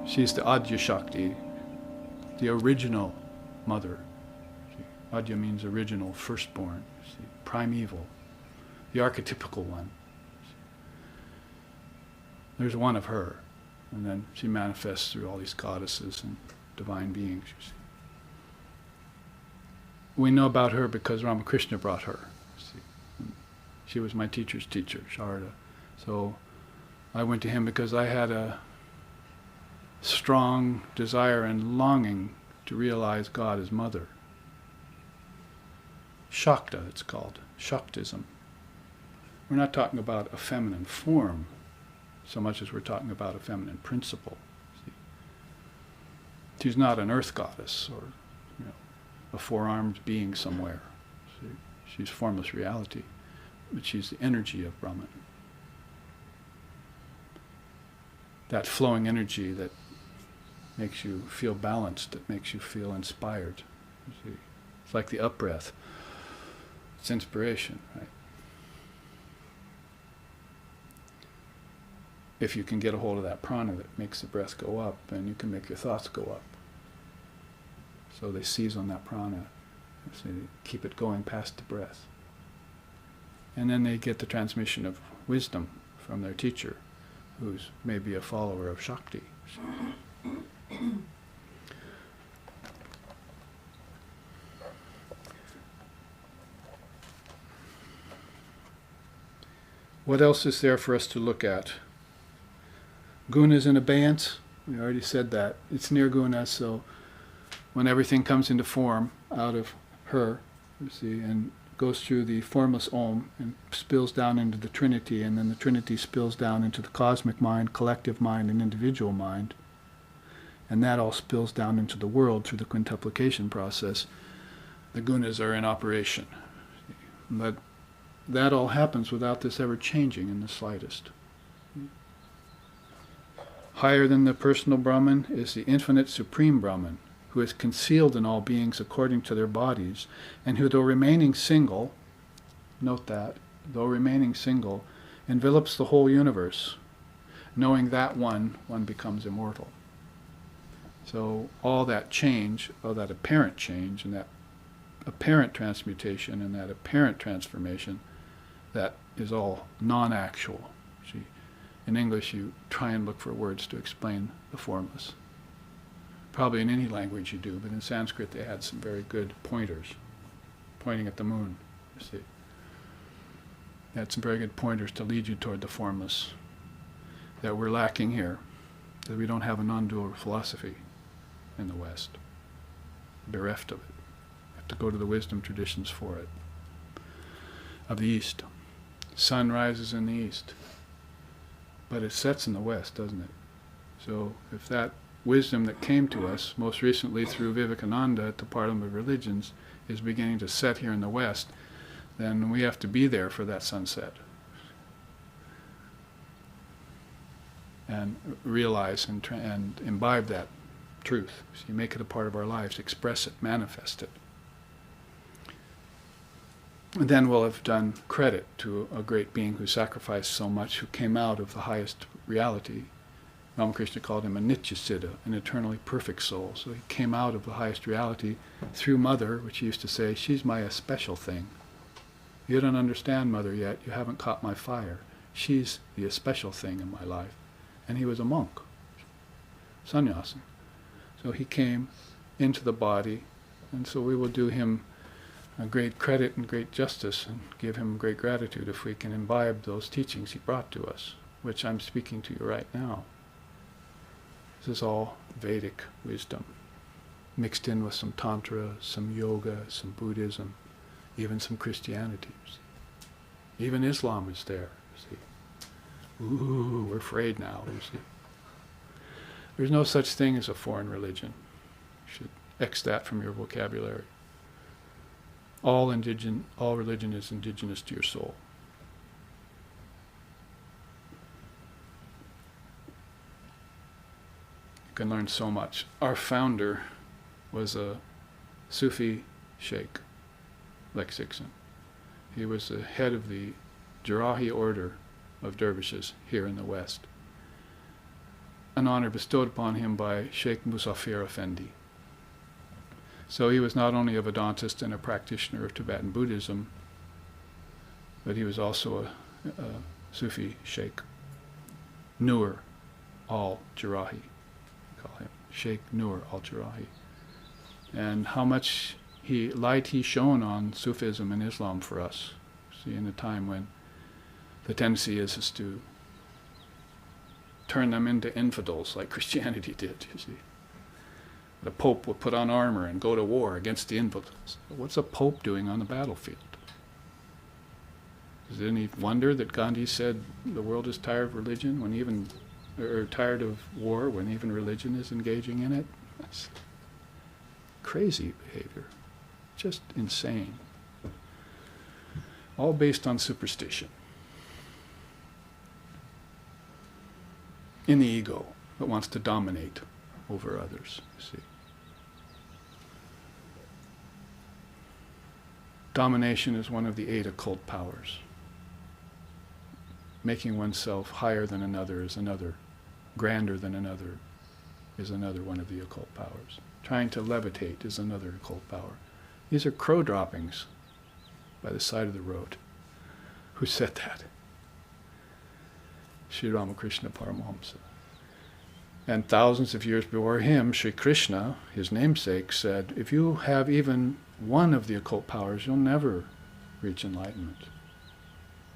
She's the Adya Shakti, the original mother. Adya means original, firstborn, see, primeval, the archetypical one. There's one of her, and then she manifests through all these goddesses and divine beings. You see. We know about her because Ramakrishna brought her. See. She was my teacher's teacher, Sharda. So I went to him because I had a strong desire and longing to realize God as Mother. Shakta, it's called, Shaktism. We're not talking about a feminine form so much as we're talking about a feminine principle. See? She's not an earth goddess or a four-armed being somewhere. See? She's formless reality, but she's the energy of Brahman. That flowing energy that makes you feel balanced, that makes you feel inspired. You see? It's like the up-breath. It's inspiration, right? If you can get a hold of that prana that makes the breath go up, then you can make your thoughts go up. So they seize on that prana, so they keep it going past the breath. And then they get the transmission of wisdom from their teacher, who's maybe a follower of Shakti. What else is there for us to look at? Gunas in abeyance, we already said that. It's near gunas, so when everything comes into form out of her, you see, and goes through the formless Om and spills down into the Trinity, and then the Trinity spills down into the cosmic mind, collective mind, and individual mind. And that all spills down into the world through the quintuplication process. The gunas are in operation. But that all happens without this ever changing in the slightest. Higher than the personal Brahman is the infinite supreme Brahman, who is concealed in all beings according to their bodies, and who, though remaining single, note that, though remaining single, envelops the whole universe. Knowing that one becomes immortal. So all that change, all that apparent change, and that apparent transmutation, and that apparent transformation, that is all non-actual. See, in English you try and look for words to explain the formless. Probably in any language you do, but in Sanskrit they had some very good pointers, pointing at the moon, you see. They had some very good pointers to lead you toward the formless that we're lacking here, that we don't have a non-dual philosophy in the West, bereft of it. We have to go to the wisdom traditions for it. Of the East. Sun rises in the East, but it sets in the West, doesn't it? So if that wisdom that came to us, most recently through Vivekananda at the Parliament of Religions, is beginning to set here in the West, then we have to be there for that sunset. And realize and imbibe that truth. So you make it a part of our lives, express it, manifest it. And then we'll have done credit to a great being who sacrificed so much, who came out of the highest reality. Ramakrishna called him a Nityasiddha, an eternally perfect soul. So he came out of the highest reality through Mother, which he used to say, she's my especial thing. You don't understand Mother yet, you haven't caught my fire. She's the especial thing in my life. And he was a monk, sannyasin. So he came into the body, and so we will do him a great credit and great justice and give him great gratitude if we can imbibe those teachings he brought to us, which I'm speaking to you right now. This is all Vedic wisdom, mixed in with some Tantra, some Yoga, some Buddhism, even some Christianity. Even Islam is there, you see. Ooh, we're afraid now, you see. There's no such thing as a foreign religion. You should X that from your vocabulary. All religion is indigenous to your soul. You can learn so much. Our founder was a Sufi sheikh, Lexikson. He was the head of the Jarahi order of dervishes here in the West. An honor bestowed upon him by Sheikh Musafir Effendi. So he was not only a Vedantist and a practitioner of Tibetan Buddhism, but he was also a Sufi sheikh. Nur al-Jarahi, we call him. Sheikh Nur al-Jarahi. And how much light he shone on Sufism and Islam for us. See, in a time when the tendency is to turn them into infidels like Christianity did, you see. The Pope would put on armor and go to war against the infidels. What's a Pope doing on the battlefield? Is it any wonder that Gandhi said the world is tired of religion or tired of war when even religion is engaging in it? That's crazy behavior. Just insane. All based on superstition. In the ego that wants to dominate over others, you see. Domination is one of the 8 occult powers. Making oneself higher than another is another. Grander than another is another one of the occult powers. Trying to levitate is another occult power. These are crow droppings by the side of the road. Who said that? Sri Ramakrishna Paramahamsa. And thousands of years before him, Sri Krishna, his namesake, said, if you have even one of the occult powers, you'll never reach enlightenment.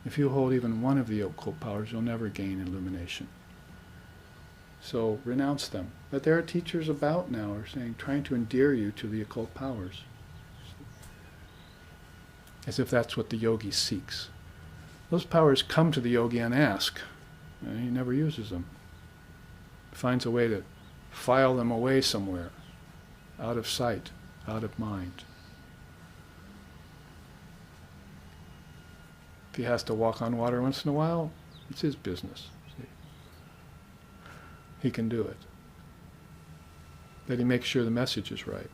If you hold even one of the occult powers, you'll never gain illumination. So renounce them. But there are teachers about now who are saying, trying to endear you to the occult powers. as if that's what the yogi seeks. Those powers come to the yogi unasked, and he never uses them. Finds a way to file them away somewhere, out of sight, out of mind. If he has to walk on water once in a while, it's his business. See? He can do it. That he makes sure the message is right.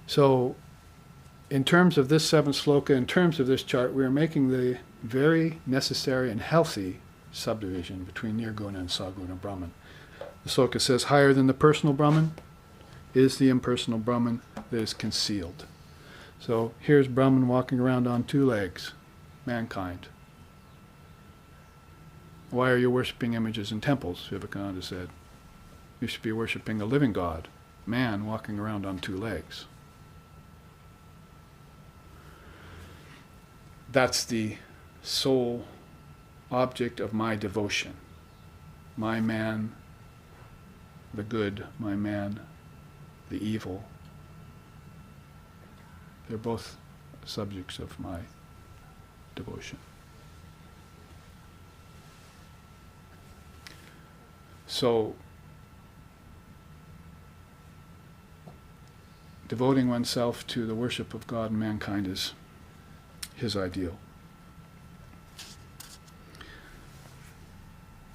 So, in terms of this seventh sloka, in terms of this chart, we are making the very necessary and healthy subdivision between Nirguna and Saguna Brahman. The sloka says, higher than the personal Brahman is the impersonal Brahman that is concealed. So here's Brahman walking around on two legs, mankind. Why are you worshipping images in temples? Vivekananda said. You should be worshipping a living God, man walking around on two legs. That's the sole object of my devotion. My man, the good, my man, the evil. They're both subjects of my devotion. So, devoting oneself to the worship of God and mankind is his ideal.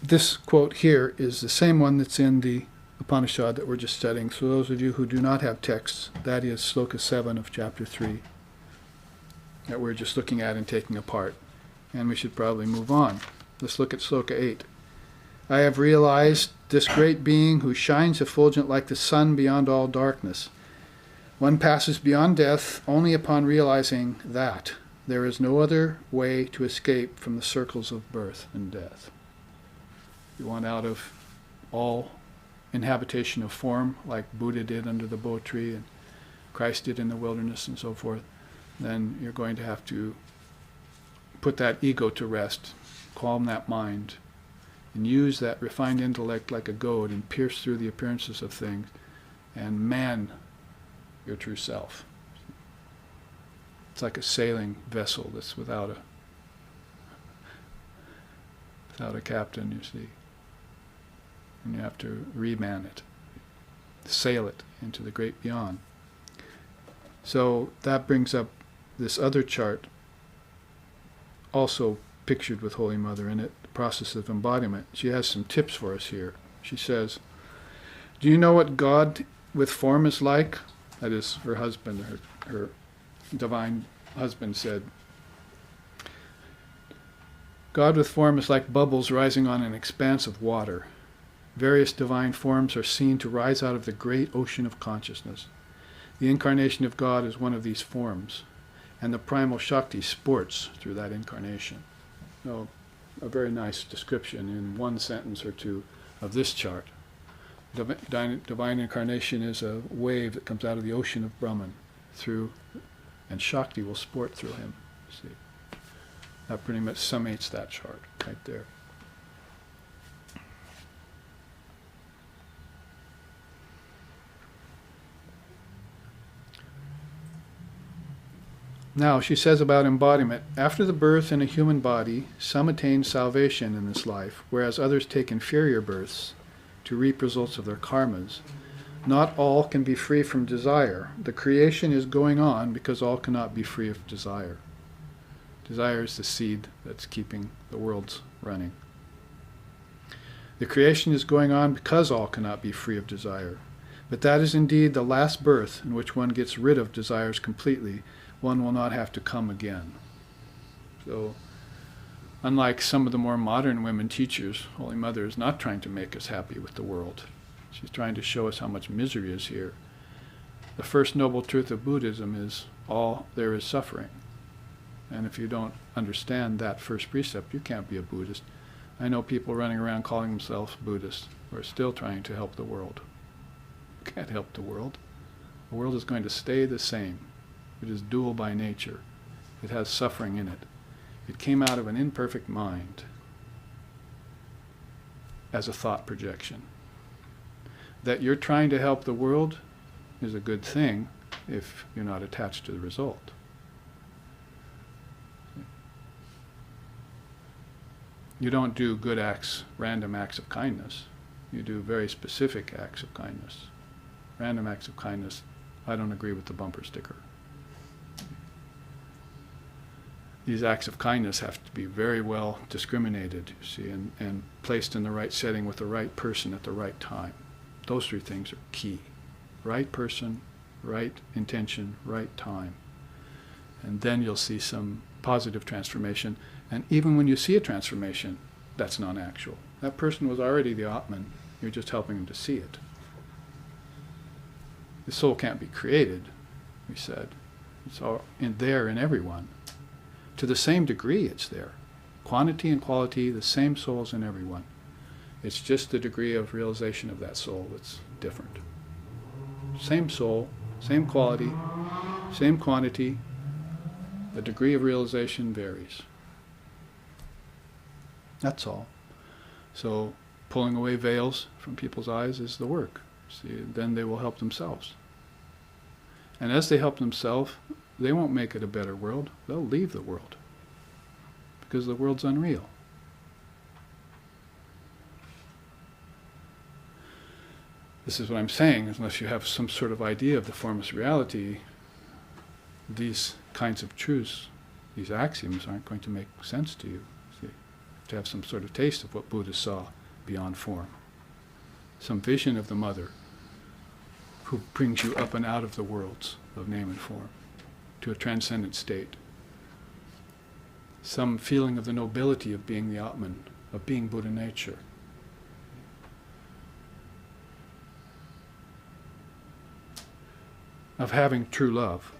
This quote here is the same one that's in the Upanishad that we're just studying. So those of you who do not have texts, that is Sloka 7 of chapter 3 that we're just looking at and taking apart. And we should probably move on. Let's look at Sloka 8. I have realized this great being who shines effulgent like the sun beyond all darkness. One passes beyond death only upon realizing that there is no other way to escape from the circles of birth and death. You want out of all inhabitation of form, like Buddha did under the bo tree and Christ did in the wilderness and so forth, then you're going to have to put that ego to rest, calm that mind, and use that refined intellect like a goad and pierce through the appearances of things and man your true self. It's like a sailing vessel that's without a captain, you see. And you have to reman it, sail it into the great beyond. So that brings up this other chart, also pictured with Holy Mother in it, the process of embodiment. She has some tips for us here. She says, do you know what God with form is like? That is, her husband, her divine husband said, God with form is like bubbles rising on an expanse of water. Various divine forms are seen to rise out of the great ocean of consciousness. The incarnation of God is one of these forms, and the primal Shakti sports through that incarnation. So, a very nice description in one sentence or two of this chart. Divine incarnation is a wave that comes out of the ocean of Brahman through, and Shakti will sport through him. See, that pretty much summates that chart right there. Now, she says about embodiment, after the birth in a human body, some attain salvation in this life, whereas others take inferior births to reap results of their karmas. Not all can be free from desire. The creation is going on because all cannot be free of desire. Desire is the seed that's keeping the worlds running. The creation is going on because all cannot be free of desire. But that is indeed the last birth in which one gets rid of desires completely. One will not have to come again. So, unlike some of the more modern women teachers, Holy Mother is not trying to make us happy with the world. She's trying to show us how much misery is here. The first noble truth of Buddhism is all there is suffering. And if you don't understand that first precept, you can't be a Buddhist. I know people running around calling themselves Buddhists who are still trying to help the world. You can't help the world. The world is going to stay the same. It is dual by nature. It has suffering in it. It came out of an imperfect mind as a thought projection. That you're trying to help the world is a good thing. if you're not attached to the result. You don't do good acts, random acts of kindness. You do very specific acts of kindness. Random acts of kindness, I don't agree with the bumper sticker. These acts of kindness have to be very well discriminated, you see, and placed in the right setting with the right person at the right time. Those three things are key. Right person, right intention, right time. And then you'll see some positive transformation. And even when you see a transformation, that's non-actual. That person was already the Atman. You're just helping him to see it. The soul can't be created, we said. It's all there in everyone. To the same degree it's there. Quantity and quality, the same souls in everyone. It's just the degree of realization of that soul that's different. Same soul, same quality, same quantity. The degree of realization varies. That's all. So pulling away veils from people's eyes is the work. See, then they will help themselves. And as they help themselves, they won't make it a better world. They'll leave the world. Because the world's unreal. This is what I'm saying, unless you have some sort of idea of the formless reality, these kinds of truths, these axioms aren't going to make sense to you. See? To have some sort of taste of what Buddha saw beyond form. Some vision of the Mother who brings you up and out of the worlds of name and form to a transcendent state. Some feeling of the nobility of being the Atman, of being Buddha nature. Of having true love.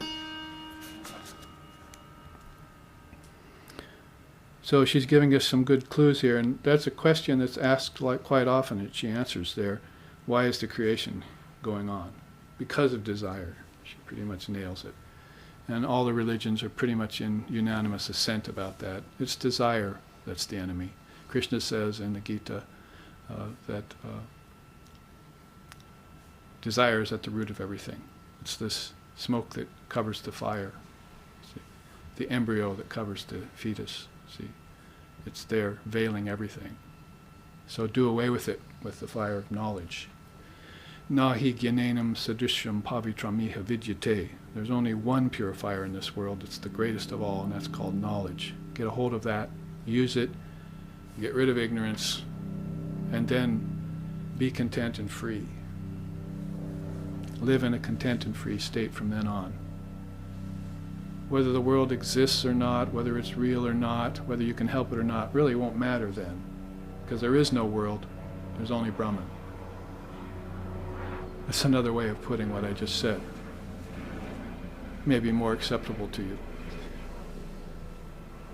So she's giving us some good clues here, and that's a question that's asked quite often, and she answers there. Why is the creation going on? Because of desire. She pretty much nails it. And all the religions are pretty much in unanimous assent about that. It's desire that's the enemy. Krishna says in the Gita that desire is at the root of everything. It's this smoke that covers the fire. See? The embryo that covers the fetus. See? It's there veiling everything. So do away with it with the fire of knowledge. Nahi gyanenam sadrishyam pavitramiha vidyate. There's only one purifier in this world. It's the greatest of all, and that's called knowledge. Get a hold of that, use it, get rid of ignorance, and then be content and free. Live in a content and free state from then on. Whether the world exists or not, whether it's real or not, whether you can help it or not, really won't matter then. Because there is no world, there's only Brahman. That's another way of putting what I just said. Maybe more acceptable to you.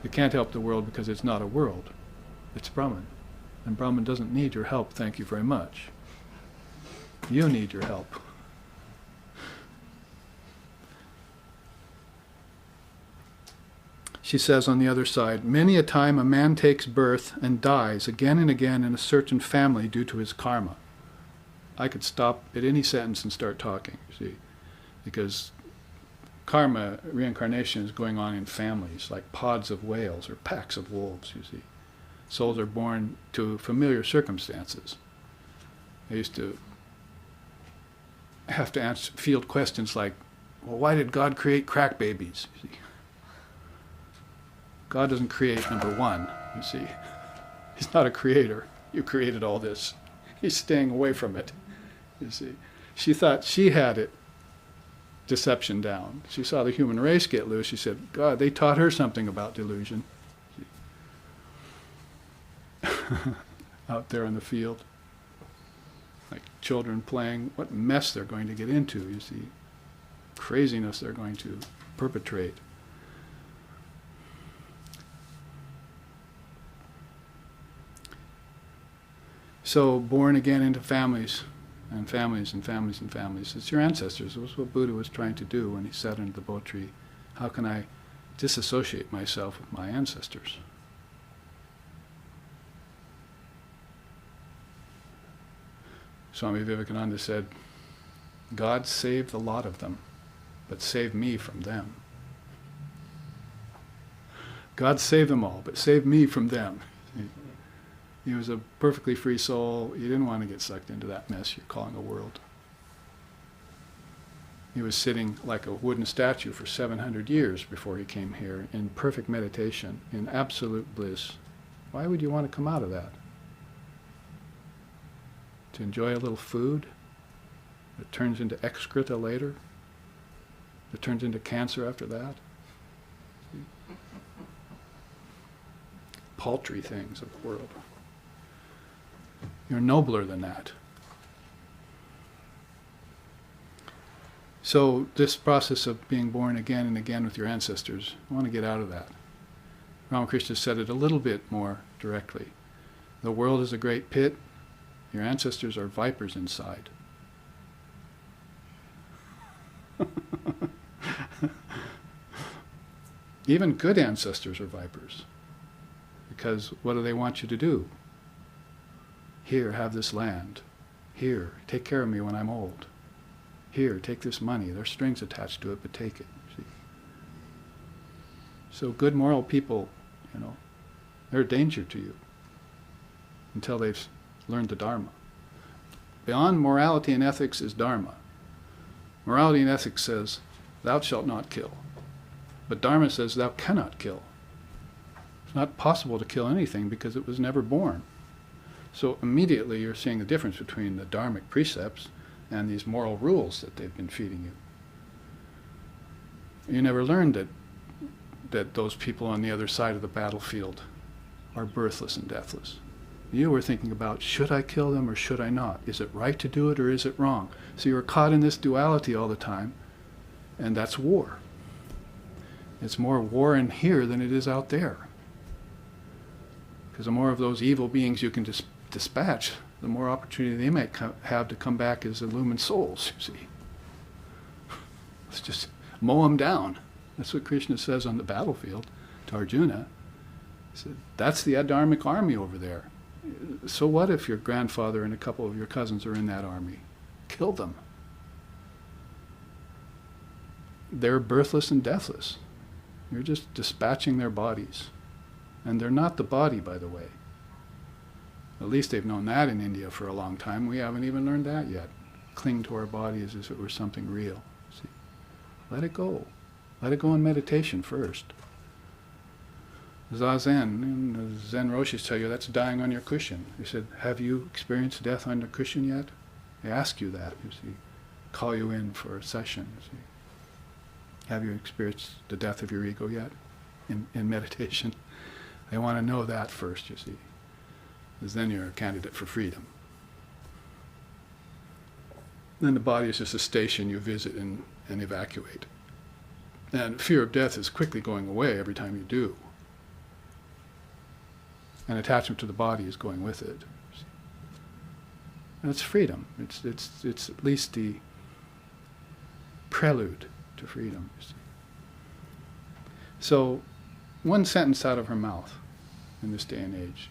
You can't help the world because it's not a world. It's Brahman. And Brahman doesn't need your help, thank you very much. You need your help. She says on the other side, many a time a man takes birth and dies again and again in a certain family due to his karma. I could stop at any sentence and start talking, you see, because karma, reincarnation, is going on in families, like pods of whales or packs of wolves, you see. Souls are born to familiar circumstances. I used to have to field questions like, well, why did God create crack babies, you see? God doesn't create number one, you see. He's not a creator. You created all this. He's staying away from it, you see. She thought she had it, deception down. She saw the human race get loose. She said, God, they taught her something about delusion. Out there in the field. Like children playing, what mess they're going to get into, you see. Craziness they're going to perpetrate. So born again into families, and families, and families, and families. It's your ancestors. It was what Buddha was trying to do when he sat under the Bo tree. How can I disassociate myself with my ancestors? Swami Vivekananda said, God save the lot of them. but save me from them. God saved them all, but save me from them. He was a perfectly free soul. He didn't want to get sucked into that mess you're calling a world. He was sitting like a wooden statue for 700 years before he came here in perfect meditation, in absolute bliss. Why would you want to come out of that? To enjoy a little food that turns into excreta later? That turns into cancer after that? Paltry things of the world. You're nobler than that. So this process of being born again and again with your ancestors, I want to get out of that. Ramakrishna said it a little bit more directly. The world is a great pit. Your ancestors are vipers inside. Even good ancestors are vipers. Because what do they want you to do? Here, have this land. Here, take care of me when I'm old. Here, take this money. There's strings attached to it, but take it. See? So good moral people, they're a danger to you until they've learned the Dharma. Beyond morality and ethics is Dharma. Morality and ethics says, thou shalt not kill. But Dharma says, thou cannot kill. It's not possible to kill anything because it was never born. So immediately you're seeing the difference between the Dharmic precepts and these moral rules that they've been feeding you. You never learned that those people on the other side of the battlefield are birthless and deathless. You were thinking about, should I kill them or should I not? Is it right to do it or is it wrong? So you're caught in this duality all the time, and that's war. It's more war in here than it is out there. Because the more of those evil beings you can dispatch, the more opportunity they might have to come back as illumined souls, you see. Let's just mow them down. That's what Krishna says on the battlefield to Arjuna. He said, that's the Adharmic army over there. So what if your grandfather and a couple of your cousins are in that army? Kill them. They're birthless and deathless. You're just dispatching their bodies. And they're not the body, by the way. At least they've known that in India for a long time. We haven't even learned that yet. Cling to our bodies as if it were something real. See? Let it go. Let it go in meditation first. Zazen, the Zen Roshis tell you that's dying on your cushion. They said, have you experienced death on your cushion yet? They ask you that, you see. Call you in for a session, you see. Have you experienced the death of your ego yet in meditation? They want to know that first, you see. Because then you're a candidate for freedom. Then the body is just a station you visit and evacuate. And fear of death is quickly going away every time you do. And attachment to the body is going with it. And it's freedom. It's at least the prelude to freedom, you see. So, one sentence out of her mouth in this day and age.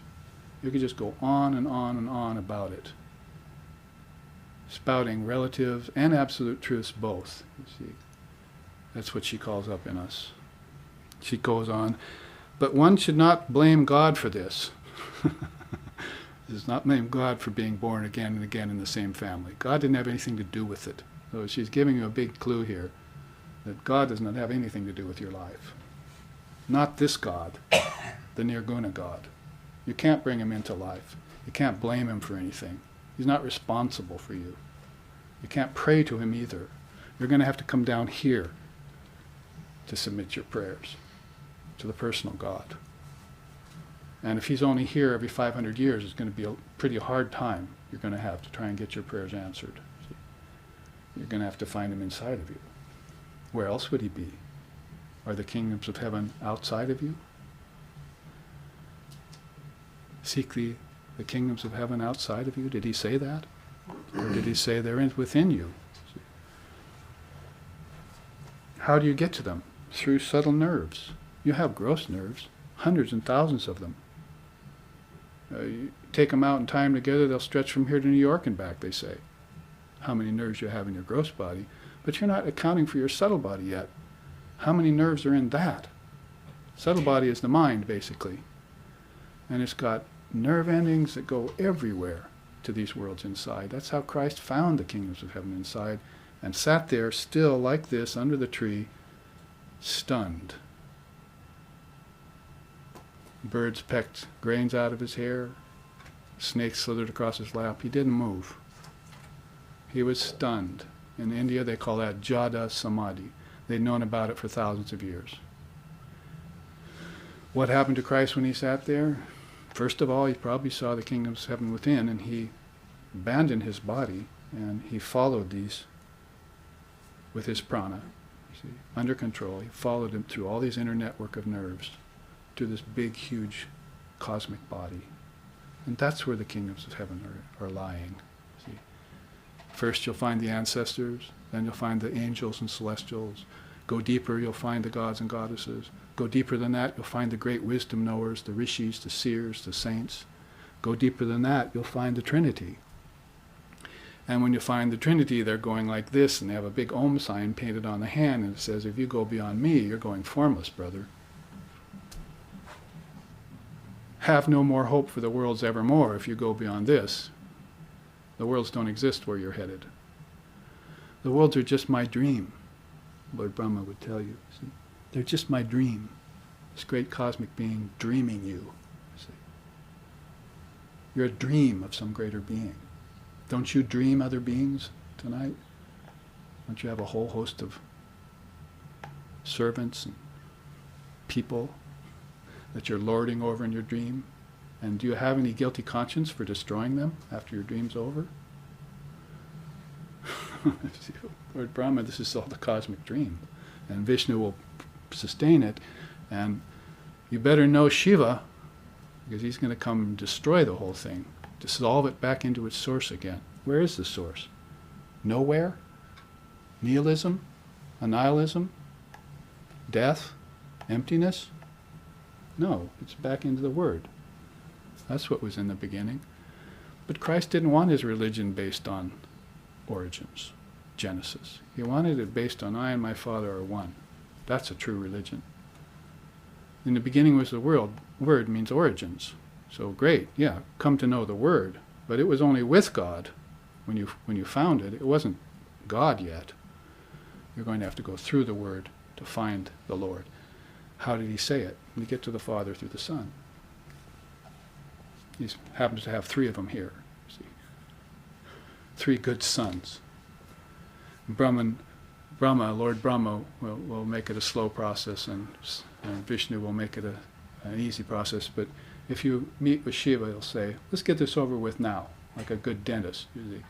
You could just go on and on and on about it. Spouting relatives and absolute truths both, you see. That's what she calls up in us. She goes on, but one should not blame God for this. Does not blame God for being born again and again in the same family. God didn't have anything to do with it. So she's giving you a big clue here that God does not have anything to do with your life. Not this God, the Nirguna God. You can't bring him into life. You can't blame him for anything. He's not responsible for you. You can't pray to him either. You're going to have to come down here to submit your prayers to the personal God. And if he's only here every 500 years, it's going to be a pretty hard time you're going to have to try and get your prayers answered. See? You're going to have to find him inside of you. Where else would he be? Are the kingdoms of heaven outside of you? Seek the kingdoms of heaven outside of you? Did he say that? Or did he say they're within you? See? How do you get to them? Through subtle nerves. You have gross nerves, hundreds and thousands of them. You take them out and tie them together, they'll stretch from here to New York and back, they say. How many nerves you have in your gross body. But you're not accounting for your subtle body yet. How many nerves are in that? Subtle body is the mind, basically. And it's got nerve endings that go everywhere to these worlds inside. That's how Christ found the kingdoms of heaven inside, and sat there still like this under the tree, stunned. Birds pecked grains out of his hair. Snakes slithered across his lap. He didn't move. He was stunned. In India, they call that Jada Samadhi. They'd known about it for thousands of years. What happened to Christ when he sat there? First of all, he probably saw the kingdoms of heaven within, and he abandoned his body, and he followed these with his prana, see, under control. He followed him through all these inner network of nerves to this big, huge cosmic body. And that's where the kingdoms of heaven are lying. See. First you'll find the ancestors, then you'll find the angels and celestials. Go deeper, you'll find the gods and goddesses. Go deeper than that, you'll find the great wisdom knowers, the rishis, the seers, the saints. Go deeper than that, you'll find the Trinity. And when you find the Trinity, they're going like this, and they have a big Om sign painted on the hand, and it says, if you go beyond me, you're going formless, brother. Have no more hope for the worlds evermore if you go beyond this. The worlds don't exist where you're headed. The worlds are just my dream, Lord Brahma would tell you. See? They're just my dream. This great cosmic being dreaming you. See? You're a dream of some greater being. Don't you dream other beings tonight? Don't you have a whole host of servants and people that you're lording over in your dream? And do you have any guilty conscience for destroying them after your dream's over? Lord Brahma, this is all the cosmic dream. And Vishnu will sustain it. And you better know Shiva, because he's going to come and destroy the whole thing, dissolve it back into its source again. Where is the source? Nowhere? Nihilism? Annihilism? Death? Emptiness? No, it's back into the Word. That's what was in the beginning. But Christ didn't want his religion based on origins, Genesis. He wanted it based on I and my Father are one. That's a true religion. In the beginning was the world. Word means origins. So great, yeah, come to know the Word. But it was only with God when you found it. It wasn't God yet. You're going to have to go through the Word to find the Lord. How did he say it? We get to the Father through the Son. He happens to have three of them here. See? Three good sons. Brahma, Lord Brahma will make it a slow process, and Vishnu will make it an easy process. But if you meet with Shiva, he'll say, let's get this over with now, like a good dentist. You see.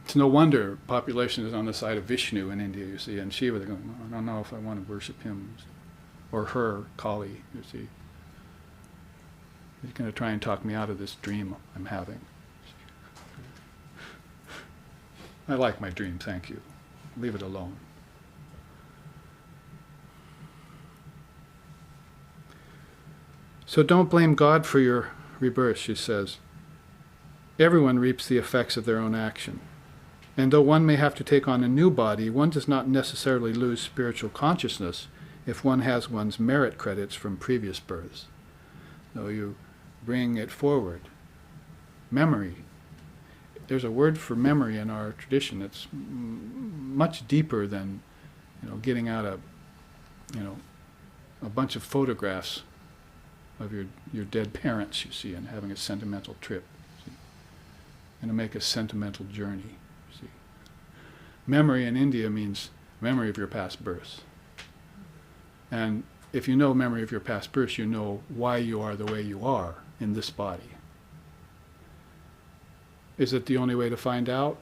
It's no wonder population is on the side of Vishnu in India, you see, and Shiva, they're going, I don't know if I want to worship him, or her, Kali, you see. He's going to try and talk me out of this dream I'm having. I like my dream, thank you. Leave it alone. So don't blame God for your rebirth, she says. Everyone reaps the effects of their own action. And though one may have to take on a new body, one does not necessarily lose spiritual consciousness if one has one's merit credits from previous births. So you bring it forward. Memory. There's a word for memory in our tradition that's much deeper than, getting out a bunch of photographs of your dead parents, you see, and having a sentimental trip. See? And to make a sentimental journey. See? Memory in India means memory of your past births. And if you know memory of your past births, you know why you are the way you are in this body. Is it the only way to find out?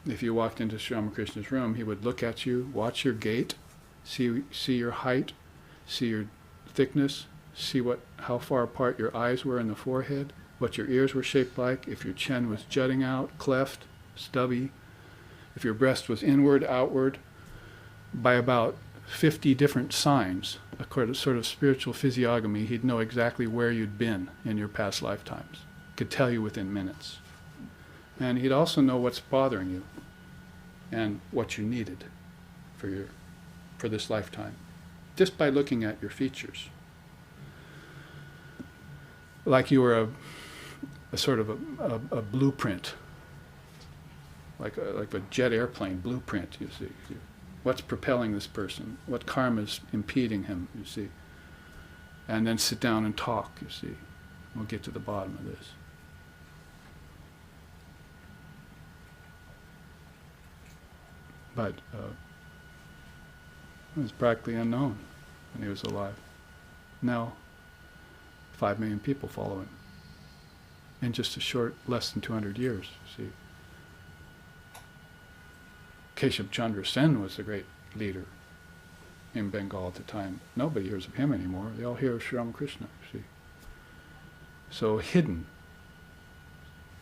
If you walked into Sri Ramakrishna's room, he would look at you, watch your gait, see your height, see your thickness, see how far apart your eyes were in the forehead, what your ears were shaped like, if your chin was jutting out, cleft, stubby, if your breast was inward, outward. By about 50 different signs, a sort of spiritual physiognomy. He'd know exactly where you'd been in your past lifetimes. Could tell you within minutes. And he'd also know what's bothering you and what you needed for this lifetime, just by looking at your features. Like you were a sort of a blueprint, like a jet airplane blueprint, you see. What's propelling this person? What karma's impeding him, you see? And then sit down and talk, you see. We'll get to the bottom of this. But it was practically unknown when he was alive. Now, 5 million people follow him in just a short, less than 200 years, see. Keshav Chandra Sen was the great leader in Bengal at the time. Nobody hears of him anymore. They all hear of Sri Ramakrishna, see. So hidden.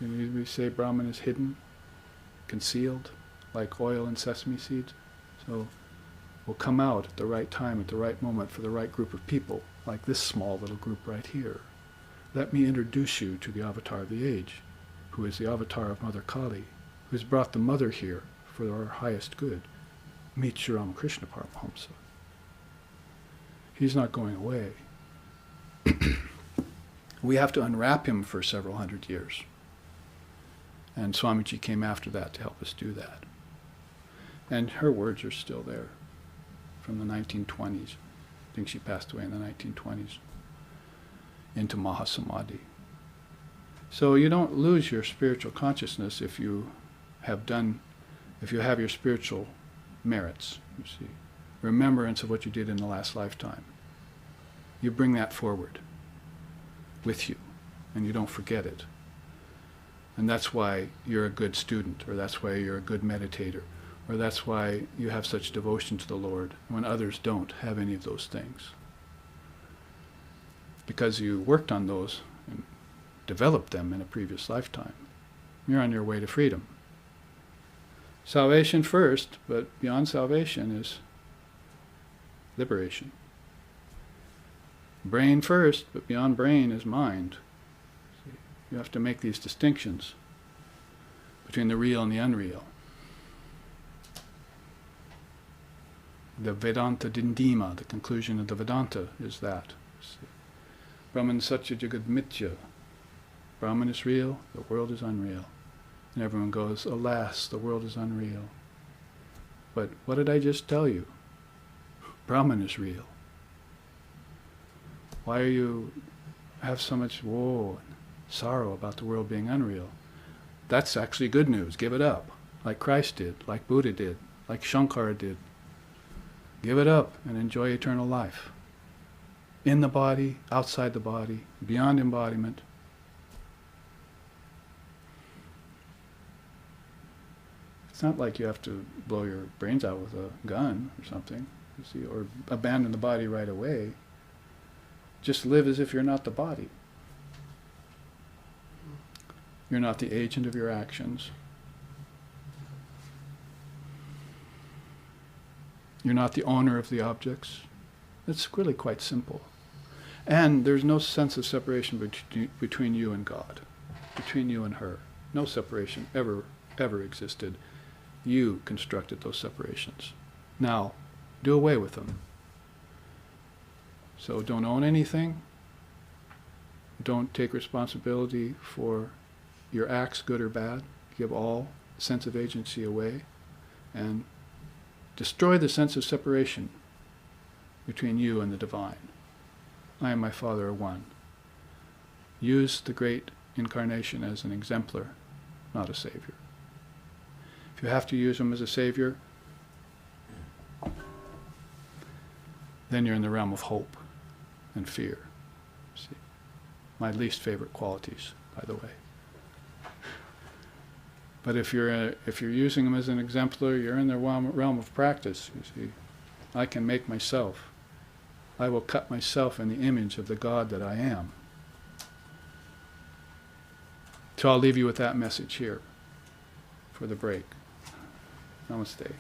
We say Brahman is hidden, concealed, like oil in sesame seeds. So will come out at the right time, at the right moment, for the right group of people, like this small little group right here. Let me introduce you to the avatar of the age, who is the avatar of Mother Kali, who has brought the mother here for our highest good. Meet Sri Ramakrishna Paramahamsa. He's not going away. We have to unwrap him for several hundred years. And Swamiji came after that to help us do that. And her words are still there from the 1920s. I think she passed away in the 1920s into Mahasamadhi. So you don't lose your spiritual consciousness if you have your spiritual merits, you see. Remembrance of what you did in the last lifetime. You bring that forward with you, and you don't forget it. And that's why you're a good student, or that's why you're a good meditator, or that's why you have such devotion to the Lord when others don't have any of those things. Because you worked on those and developed them in a previous lifetime. You're on your way to freedom. Salvation first, but beyond salvation is liberation. Brain first, but beyond brain is mind. You have to make these distinctions between the real and the unreal. The Vedanta Dindima, the conclusion of the Vedanta, is that. Brahman Satya Jagad Mithya. Brahman is real, the world is unreal. And everyone goes, alas, the world is unreal. But what did I just tell you? Brahman is real. Why are you have so much woe and sorrow about the world being unreal? That's actually good news. Give it up. Like Christ did, like Buddha did, like Shankara did. Give it up and enjoy eternal life. In the body, outside the body, beyond embodiment. It's not like you have to blow your brains out with a gun or something, you see, or abandon the body right away. Just live as if you're not the body. You're not the agent of your actions. You're not the owner of the objects. It's really quite simple. And there's no sense of separation between you and God, between you and her. No separation ever existed. You constructed those separations. Now, do away with them. So don't own anything. Don't take responsibility for your acts, good or bad. Give all sense of agency away. And destroy the sense of separation between you and the divine. I and my Father are one. Use the great incarnation as an exemplar, not a savior. If you have to use him as a savior, then you're in the realm of hope and fear. See, my least favorite qualities, by the way. But if you're using him as an exemplar, you're in the realm of practice. You see, I can make myself. I will cut myself in the image of the God that I am. So I'll leave you with that message here for the break. Namaste.